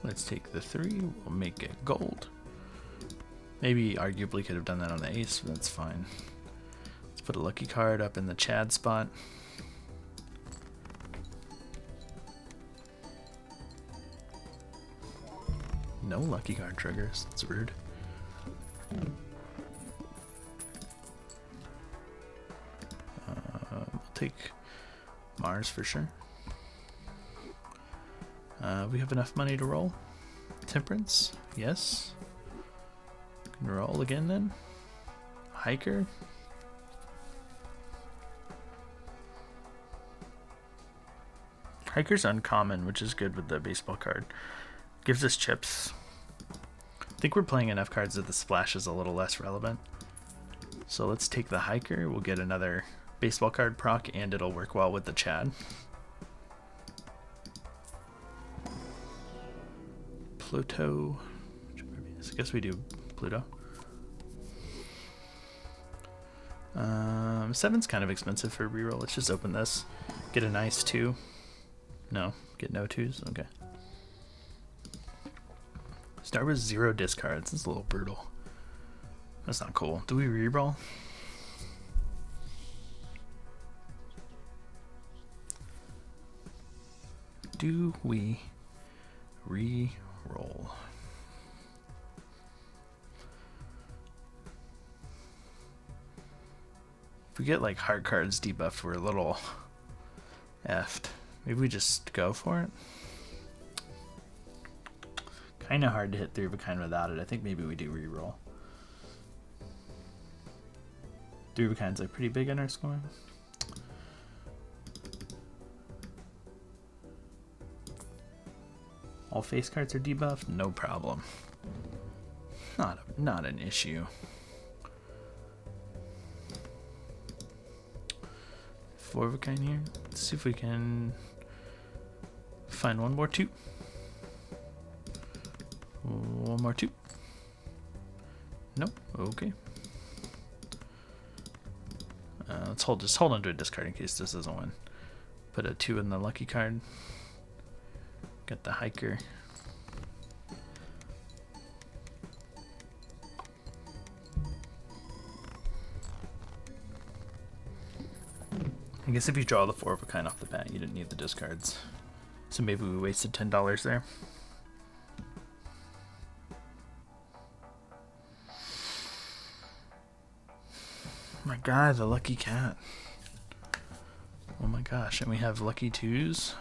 Let's take the 3. We'll make it gold. Maybe arguably could have done that on the ace, but that's fine. Let's put a lucky card up in the Chad spot. No lucky card triggers. That's rude. We'll take Mars for sure. We have enough money to roll. Temperance, yes. Can roll again then. Hiker. Hiker's uncommon, which is good with the baseball card. Gives us chips. I think we're playing enough cards that the splash is a little less relevant. So let's take the Hiker. We'll get another baseball card proc, and it'll work well with the Chad. Pluto. I guess we do Pluto. 7's kind of expensive for reroll. Let's just open this. Get a nice 2. No, get no 2s. Okay. Start with 0 discards. That's a little brutal. That's not cool. Do we reroll? Do we re-roll? If we get like hard cards debuffed, we're a little Effed. Maybe we just go for it? Kind of hard to hit 3 of a kind without it. I think maybe we do reroll. 3 of a kind's like pretty big in our scoring. All face cards are debuffed? No problem. Not an issue. 4 of a kind here. Let's see if we can find one more 2. One more 2. Nope. Okay. Let's just hold on to a discard in case this doesn't win. Put a 2 in the lucky card. Got the hiker. I guess if you draw the 4 of a kind off the bat, you didn't need the discards. So maybe we wasted $10 there. My God, the lucky cat. Oh my gosh, and we have lucky 2s.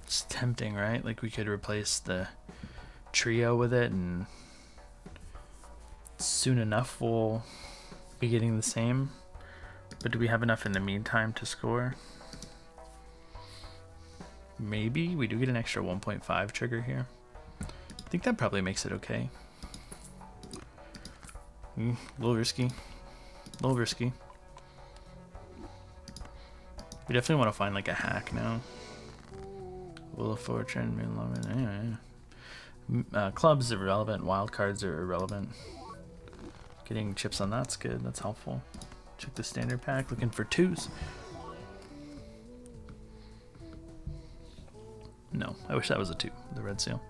It's tempting, right? Like we could replace the trio with it and soon enough we'll be getting the same. But do we have enough in the meantime to score? Maybe. We do get an extra 1.5 trigger here. I think that probably makes it okay. A little risky. A little risky. We definitely want to find like a hack now. Wheel of Fortune, clubs are irrelevant, wild cards are irrelevant. Getting chips on that's good, that's helpful. Check the standard pack, looking for 2s. No, I wish that was a 2, the red seal.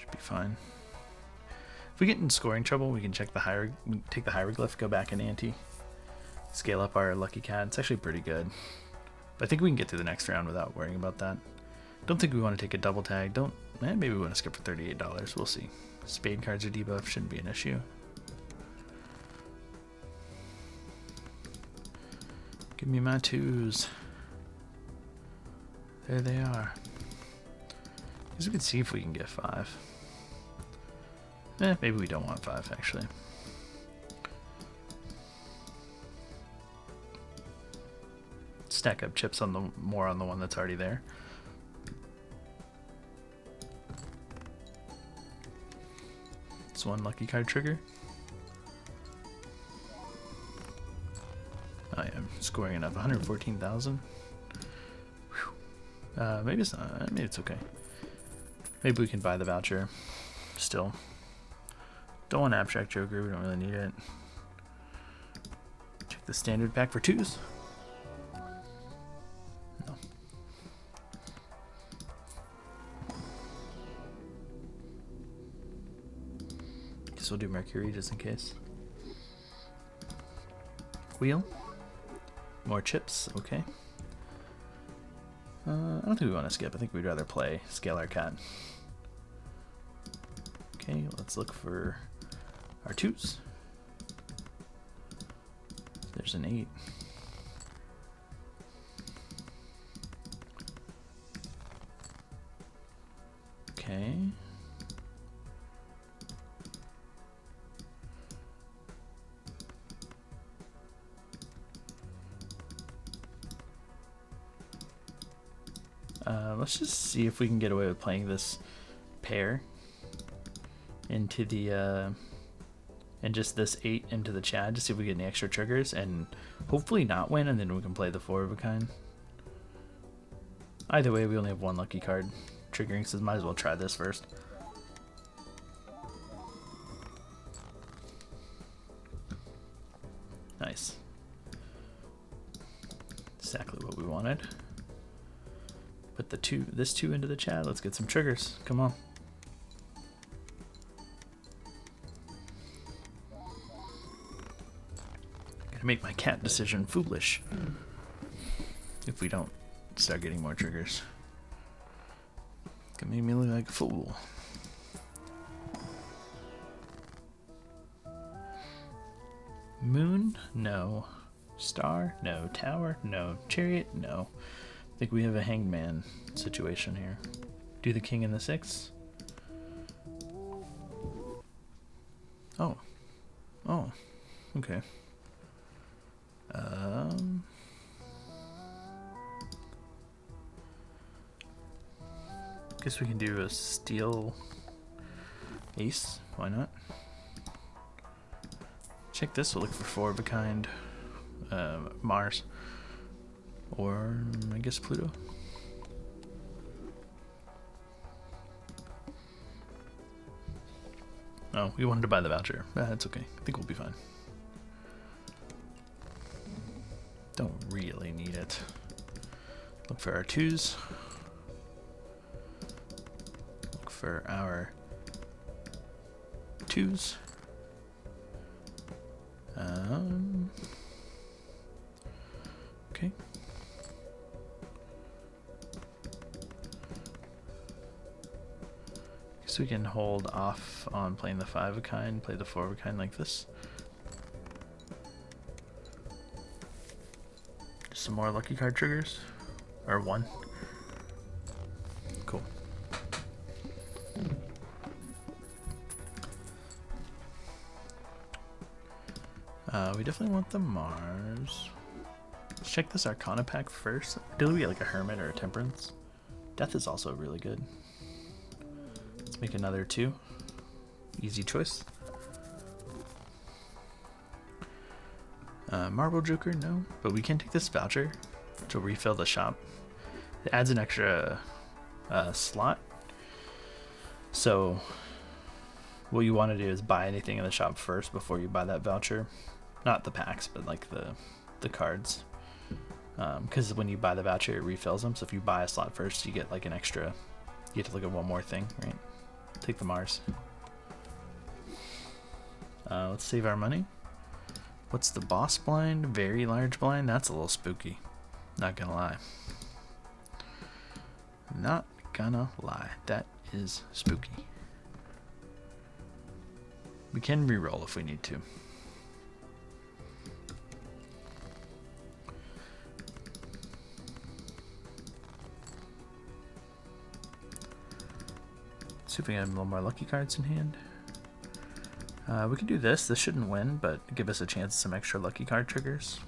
Should be fine. If we get in scoring trouble, we can check the take the hieroglyph, go back in ante, scale up our lucky cat. It's actually pretty good. But I think we can get through the next round without worrying about that. Don't think we want to take a double tag. Maybe we want to skip for $38. We'll see. Spade cards are debuffed, shouldn't be an issue. Give me my 2s. There they are. I guess we can see if we can get 5. Maybe we don't want 5 actually. Stack up chips on the one that's already there. It's one lucky card trigger. I am scoring enough. 114,000. Maybe it's not. Maybe it's okay. Maybe we can buy the voucher. Still, don't want abstract joker. We don't really need it. Check the standard pack for 2s. No. Guess we'll do Mercury just in case. Wheel. More chips. Okay. I don't think we want to skip. I think we'd rather play Scale Our Cat. Okay, let's look for our 2s. There's an 8. Okay. Let's just see if we can get away with playing this pair into the and just this 8 into the Chad to see if we get any extra triggers and hopefully not win, and then we can play the 4 of a kind. Either way, we only have one lucky card triggering, so might as well try this first. Nice. Exactly what we wanted. Put this 2 into the Chad. Let's get some triggers. Come on. Gonna make my cat decision foolish if we don't start getting more triggers. Gonna make me look like a fool. Moon? No. Star? No. Tower? No. Chariot? No. I think we have a hangman situation here. Do the king and the 6. Oh. Oh. Okay. Guess we can do a steel ace. Why not? Check this. We'll look for 4 of a kind. Mars. Or I guess Pluto. Oh, we wanted to buy the voucher. That's okay. I think we'll be fine. Don't really need it. Look for our 2s. Look for our 2s. Okay. Guess we can hold off on playing the 5 of a kind, play the 4 of a kind like this. Some more lucky card triggers, or 1. Cool. We definitely want the Mars. Let's check this Arcana pack first. Did we get like a Hermit or a Temperance? Death is also really good. Let's make another 2. Easy choice. Marble Joker, no. But we can take this voucher to refill the shop. It adds an extra slot. So what you want to do is buy anything in the shop first before you buy that voucher. Not the packs, but like the cards. Because when you buy the voucher, it refills them. So if you buy a slot first, you get like an extra. You get to look at one more thing, right? Take the Mars. Let's save our money. What's the boss blind? Very large blind? That's a little spooky. Not gonna lie. Not gonna lie. That is spooky. We can re-roll if we need to. See if we have a little more lucky cards in hand. We can do this. This shouldn't win, but give us a chance at some extra lucky card triggers.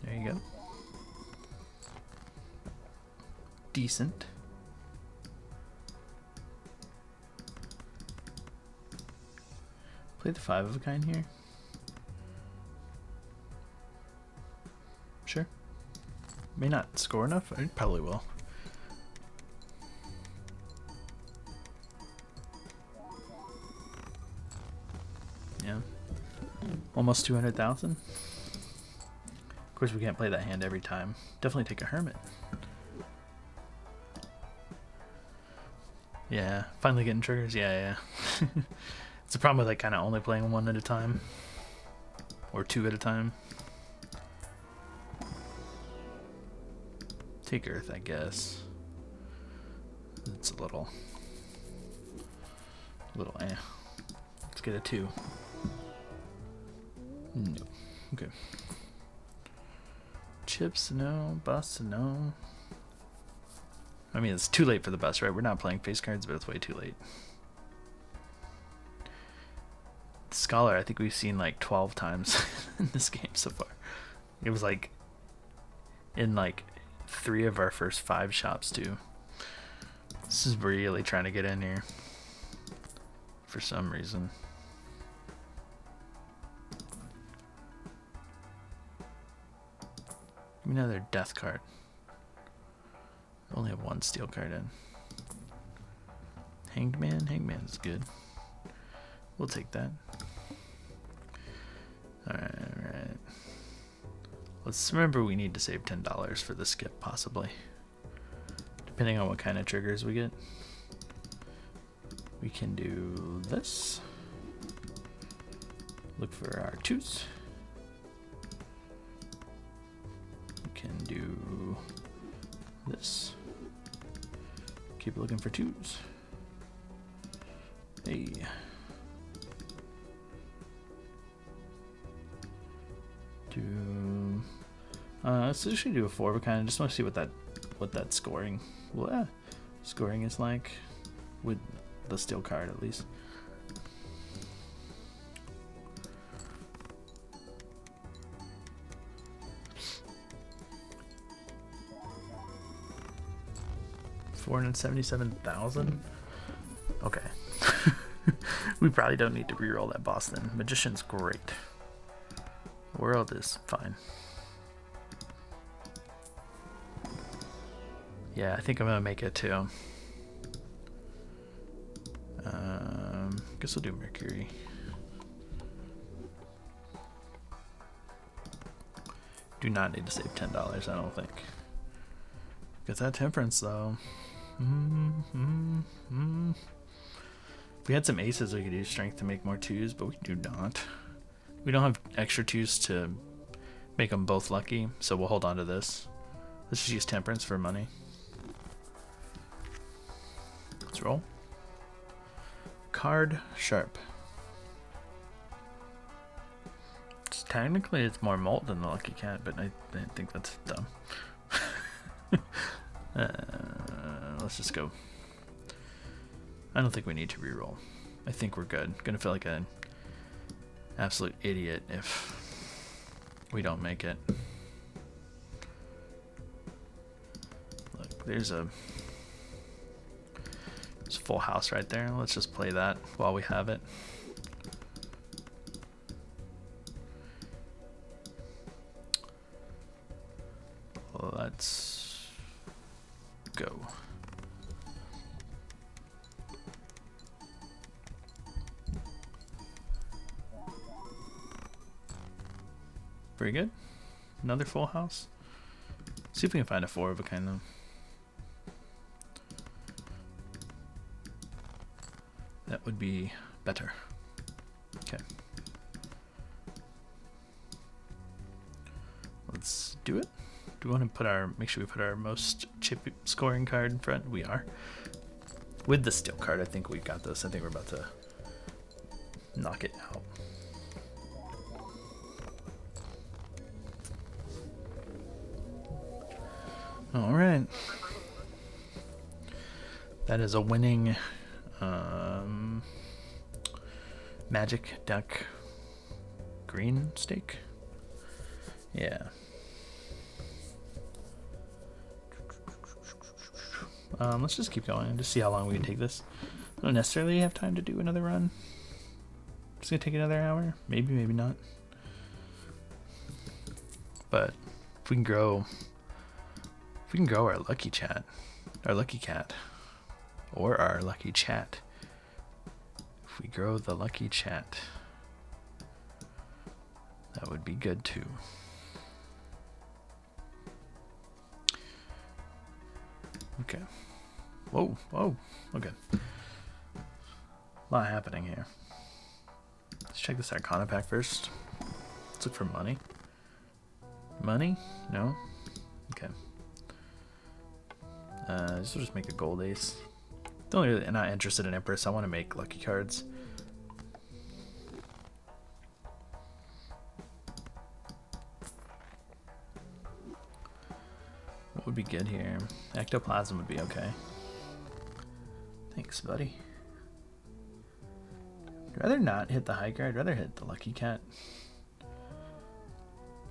There you go. Decent. Play the 5 of a kind here. Sure. May not score enough. I probably will. Yeah. Almost 200,000. Of course, we can't play that hand every time. Definitely take a Hermit. Yeah, finally getting triggers. Yeah. It's a problem with like kind of only playing 1 at a time, or 2 at a time. Take Earth, I guess. It's a little eh. Let's get a 2. No. Okay. Chips, no. Bus, no. I mean, it's too late for the bus, right? We're not playing face cards, but it's way too late. Scholar, I think we've seen like 12 times in this game so far. It was like in like 3 of our first 5 shops too. This is really trying to get in here for some reason. Give me another death card. I only have 1 steel card in. Hanged Man? Hanged Man's good. We'll take that. Alright. Let's remember we need to save $10 for the skip, possibly. Depending on what kind of triggers we get. We can do this. Look for our 2s. We can do this. Keep looking for 2s. Hey. So should do a 4 of a kind. I just want to see what that scoring scoring is like with the steel card at least. $477,000. Okay. We probably don't need to reroll that boss then. Magician's great. World is fine. Yeah, I think I'm gonna make it too. Guess we'll do Mercury. Do not need to save $10, I don't think. Get that temperance though. If we had some aces, we could use strength to make more 2s, but we do not. We don't have extra 2s to make them both lucky, so we'll hold on to this. Let's just use temperance for money. Let's roll. Card sharp. Technically, it's more malt than the lucky cat, but I think that's dumb. Let's just go. I don't think we need to reroll. I think we're good. Gonna feel like an absolute idiot if we don't make it. Look, there's a full house right there. Let's just play that while we have it. Let's go. Very good. Another full house. See if we can find a 4 of a kind though. That would be better. Okay. Let's do it. Do we want to make sure we put our most chip scoring card in front? We are. With the steel card, I think we got this. I think we're about to knock it out. All right. That is a winning magic duck green stake. Yeah. Let's just keep going and just see how long we can take this. I don't necessarily have time to do another run. It's gonna take another hour. Maybe, maybe not. But if we can grow our lucky cat, or our lucky chat. If we grow the lucky chat, that would be good too. Okay. Whoa, okay. A lot happening here. Let's check this Arcana pack first. Let's look for money. Money? No? Okay. This will just make a gold ace. I'm not interested in Empress. I want to make lucky cards. What would be good here? Ectoplasm would be okay. Thanks, buddy. I'd rather not hit the hiker. I'd rather hit the lucky cat.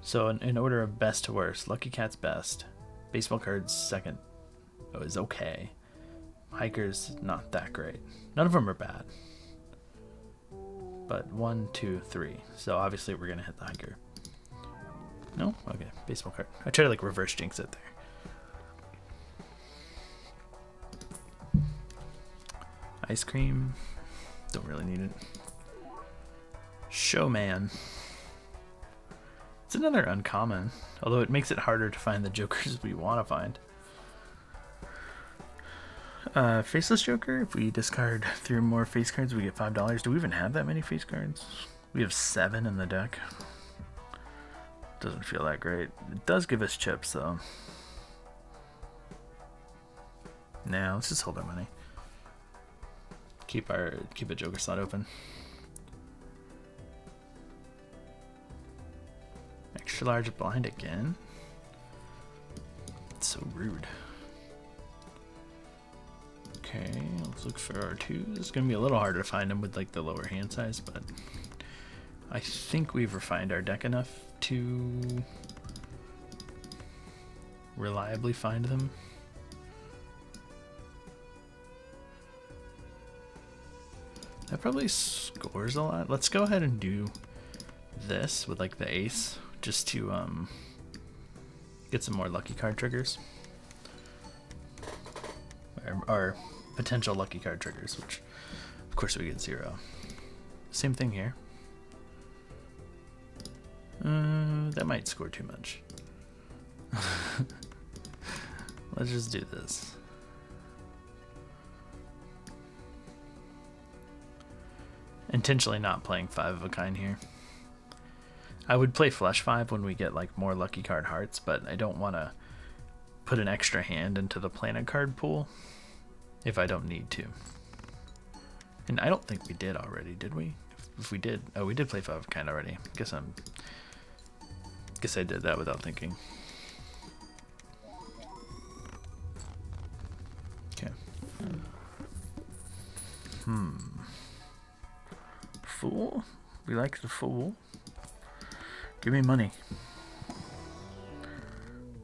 So in order of best to worst, lucky cat's best. Baseball cards second is okay. Hiker's not that great. None of them are bad. But 1, 2, 3. So obviously we're gonna hit the hiker. No? Okay. Baseball card. I try to like reverse jinx it there. Ice cream. Don't really need it. Showman. It's another uncommon, although it makes it harder to find the jokers we want to find. Faceless Joker, if we discard 3 or more face cards, we get $5. Do we even have that many face cards? We have 7 in the deck. Doesn't feel that great. It does give us chips, though. Nah, let's just hold our money. Keep a Joker slot open. Extra large blind again. so rude. Okay, let's look for our twos. It's gonna be a little harder to find them with like the lower hand size, but I think we've refined our deck enough to reliably find them. That probably scores a lot. Let's go ahead and do this with like the ace, just to get some more lucky card triggers. Or potential lucky card triggers, which of course we get 0. Same thing here. That might score too much. Let's just do this. Intentionally not playing 5 of a kind here. I would play flush 5 when we get like more lucky card hearts, but I don't want to put an extra hand into the planet card pool if I don't need to. And I don't think we did already, did we? If we did, oh, we did play 5 of a kind already. Guess I did that without thinking. Okay. Fool? We like the fool. Give me money.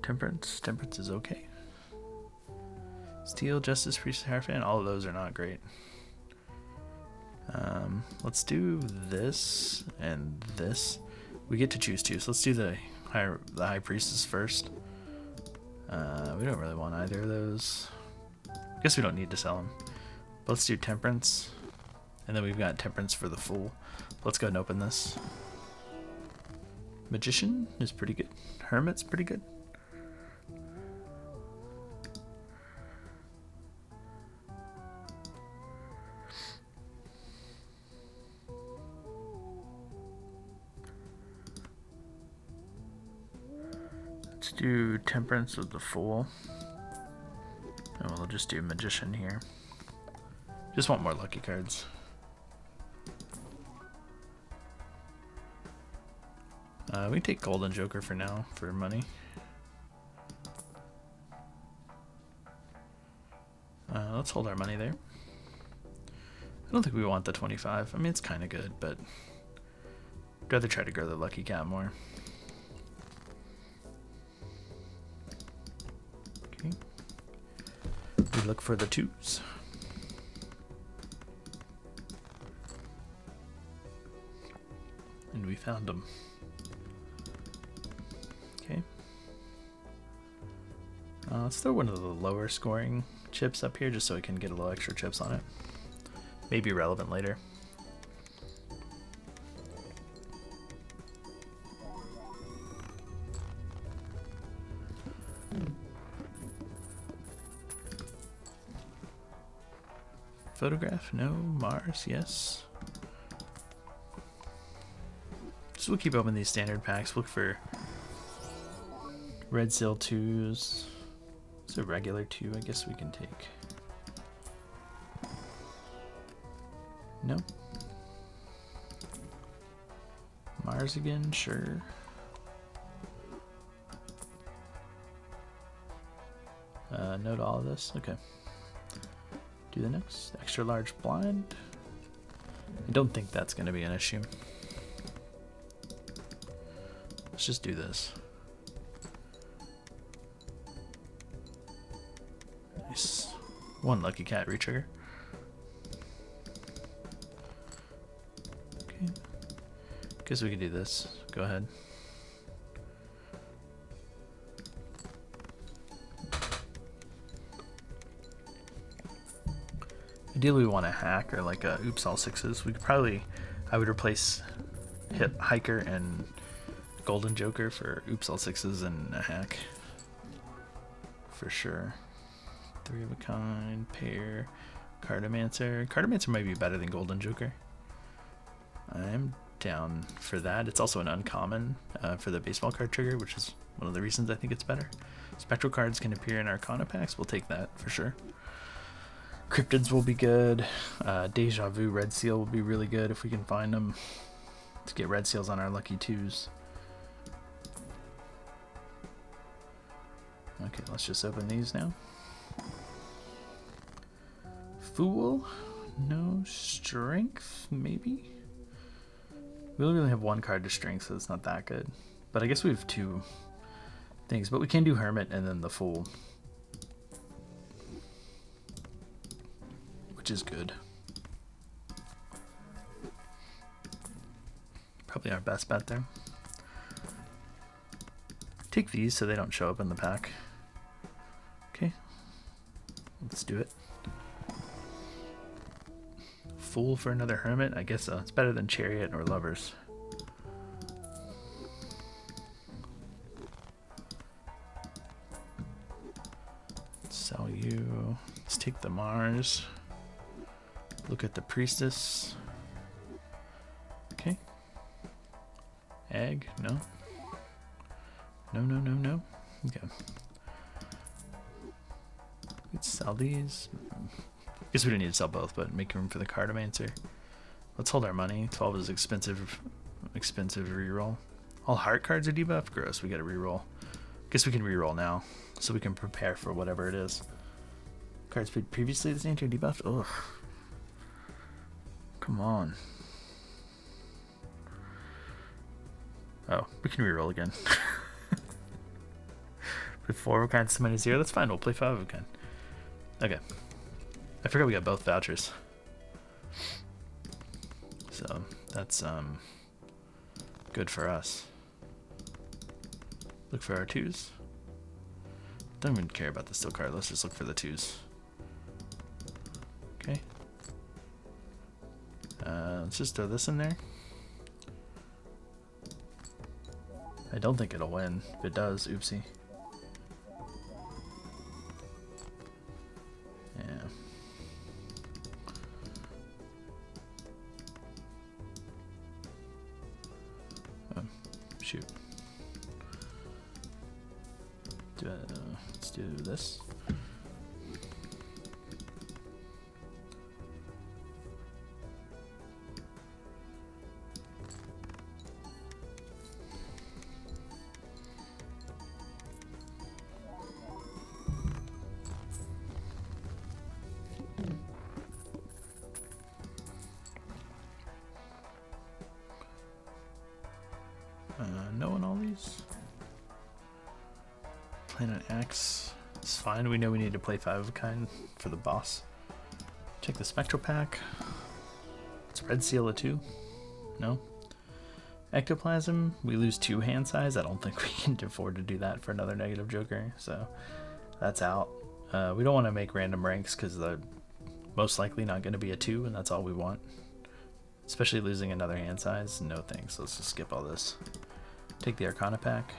Temperance. Temperance is okay. Steel, Justice, Priest, Hierophant. All of those are not great. Let's do this and this. We get to choose 2, so let's do the High Priestess first. We don't really want either of those. Guess we don't need to sell them. But let's do Temperance. And then we've got Temperance for the Fool. Let's go and open this. Magician is pretty good. Hermit's pretty good. Let's do Temperance with the Fool. And we'll just do Magician here. Just want more lucky cards. We take Golden Joker for now, for money. Let's hold our money there. I don't think we want the 25. I mean, it's kind of good, but I'd rather try to grow the lucky cat more. Okay. We look for the 2s. And we found them. Okay. Let's throw one of the lower scoring chips up here just so we can get a little extra chips on it. Maybe relevant later. Photograph? No. Mars? Yes. So we'll keep opening these standard packs. Look for red seal 2s. It's a regular 2 I guess we can take. No. Mars again, sure. No to all of this. Okay. Do the next. Extra large blind. I don't think that's going to be an issue. Let's just do this. Nice. One lucky cat retrigger. Okay. Guess we can do this. Go ahead. Ideally we want a hack or like a oops all 6s. We could probably, I would replace Hiker and Golden Joker for oops all 6s and a hack. For sure. 3 of a kind, pair, Cartomancer. Cartomancer might be better than Golden Joker. I'm down for that. It's also an uncommon for the baseball card trigger, which is one of the reasons I think it's better. Spectral cards can appear in Arcana packs. We'll take that for sure. Cryptids will be good. Deja Vu Red Seal will be really good if we can find them. Let's get red seals on our lucky 2s. Okay, let's just open these now. Fool, no strength, maybe? We only really have one card to strength, so it's not that good. But I guess we have two things, but we can do Hermit and then the Fool, which is good. Probably our best bet there. Take these so they don't show up in the pack. Okay, let's do it. Fool for another Hermit? I guess so. It's better than Chariot or Lovers. Sell you. Let's take the Mars. Look at the Priestess. Okay. Egg? No. No. Okay. Let's sell these. Guess we don't need to sell both, but make room for the Cartomancer. Let's hold our money. 12 is expensive reroll. All heart cards are debuffed? Gross, we gotta reroll. Guess we can reroll now, so we can prepare for whatever it is. Cards played previously this nature debuffed? Ugh. Come on. Oh, we can reroll again. Play 4 of a kind, summon a 0. That's fine, we'll play 5 of a kind. Okay. I forgot we got both vouchers. So that's good for us. Look for our 2s. Don't even care about the steel card, let's just look for the 2s. Okay. Let's just throw this in there. I don't think it'll win. If it does, oopsie. Yeah. Oh, shoot. Let's do this. No on all these. Planet X. It's fine. We know we need to play 5 of a kind for the boss. Check the Spectral Pack. It's Red Seal a 2. No. Ectoplasm. We lose 2 hand size. I don't think we can afford to do that for another negative Joker. So that's out. We don't want to make random ranks because they're most likely not going to be a 2, and that's all we want. Especially losing another hand size. No thanks. Let's just skip all this. Take the Arcana pack.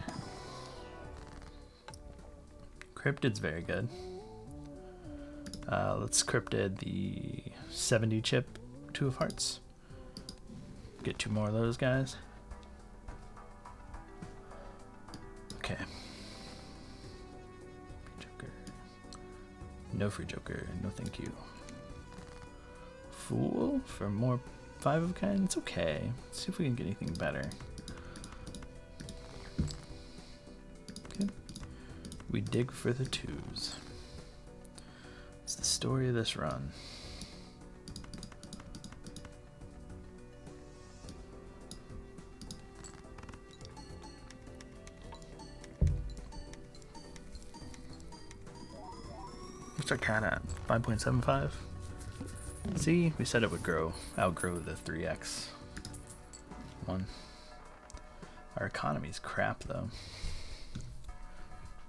Cryptid's very good. Let's Cryptid the 70 chip 2 of Hearts. Get 2 more of those guys. Okay. Joker. No free Joker. No thank you. Fool for more 5 of a kind. It's okay. Let's see if we can get anything better. Okay. We dig for the 2s. It's the story of this run. What's our cat at? 5.75? See, we said it would outgrow the 3x one. Our economy's crap though.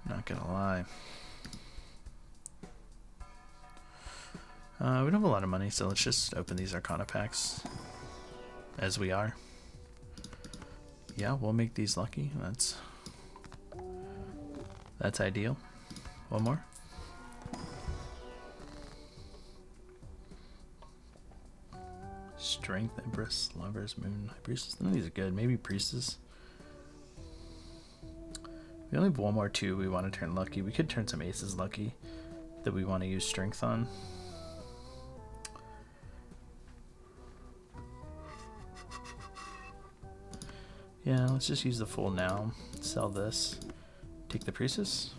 Not gonna lie. We don't have a lot of money, so let's just open these Arcana packs as we are. Yeah, we'll make these lucky. That's ideal. One more. Strength, Empress, Lovers, Moon, High Priestess. None of these are good. Maybe Priestess. We only have one more 2 we want to turn lucky. We could turn some aces lucky that we want to use strength on. Yeah, let's just use the Fool now. Sell this. Take the Priestess.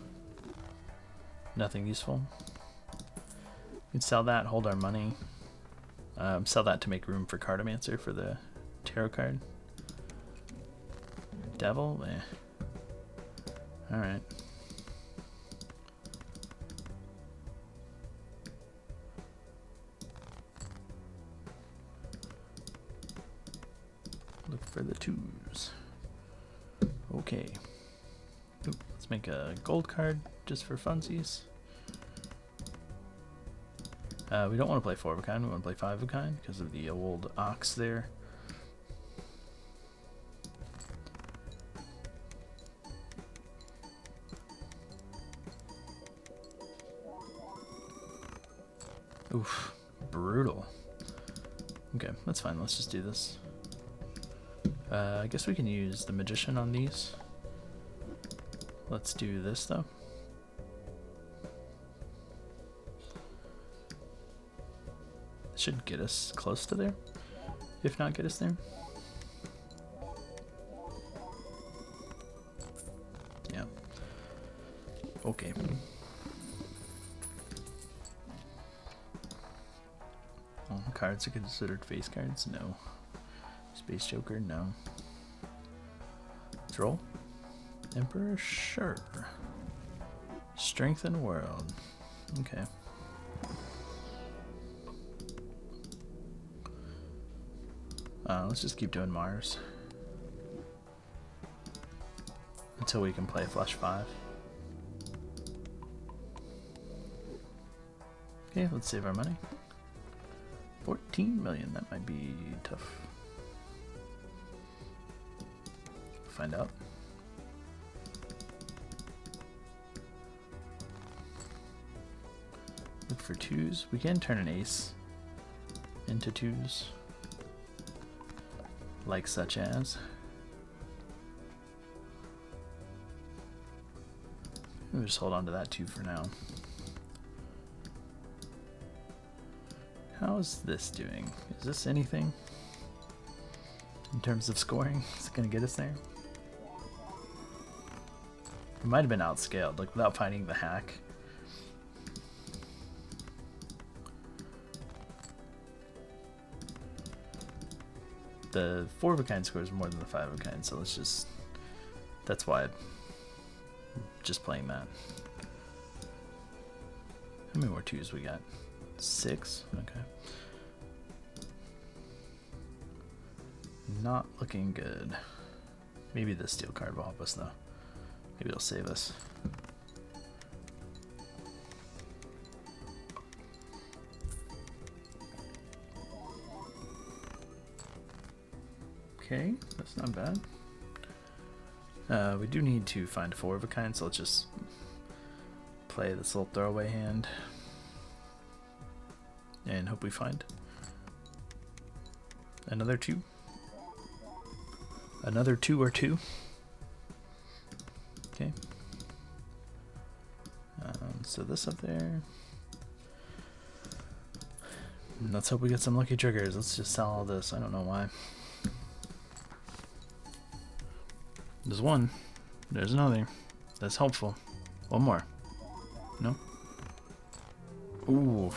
Nothing useful. We can sell that, hold our money. Sell that to make room for Cartomancer for the tarot card. Devil? Eh. Alright. Look for the 2s. Okay. Oop, let's make a gold card just for funsies. We don't want to play 4 of a kind, we want to play 5 of a kind because of the old ox there. Oof, brutal. Okay, that's fine, let's just do this. I guess we can use the magician on these. Let's do this though. Should get us close to there, if not get us there. Yeah. Okay. All cards are considered face cards? No. Space Joker? No. Let's roll. Emperor? Sure. Strengthen world. Okay. Let's just keep doing Mars until we can play Flush 5. Okay, let's save our money. 14 million, that might be tough. Find out. Look for 2s. We can turn an ace into 2s. Like such as. We'll just hold on to that 2 for now. How's this doing? Is this anything? In terms of scoring? Is it gonna get us there? It might have been outscaled, like without finding the hack. The 4 of a kind scores more than the 5 of a kind, so let's just, that's why I'm just playing that. How many more 2s we got? 6? Okay. Not looking good. Maybe the steel card will help us though. Maybe it'll save us. Okay, that's not bad. We do need to find a 4 of a kind, so let's just play this little throwaway hand and hope we find another 2. Another 2 or 2. Okay. So this up there. Let's hope we get some lucky triggers. Let's just sell all this. I don't know why. There's one. There's another. That's helpful. One more. No? Ooh.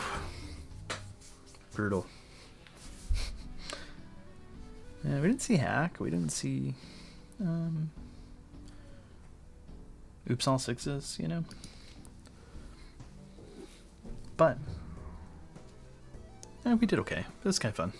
Brutal. Yeah, we didn't see hack. We didn't see oops all 6s, you know? But we did okay. It was kind of fun.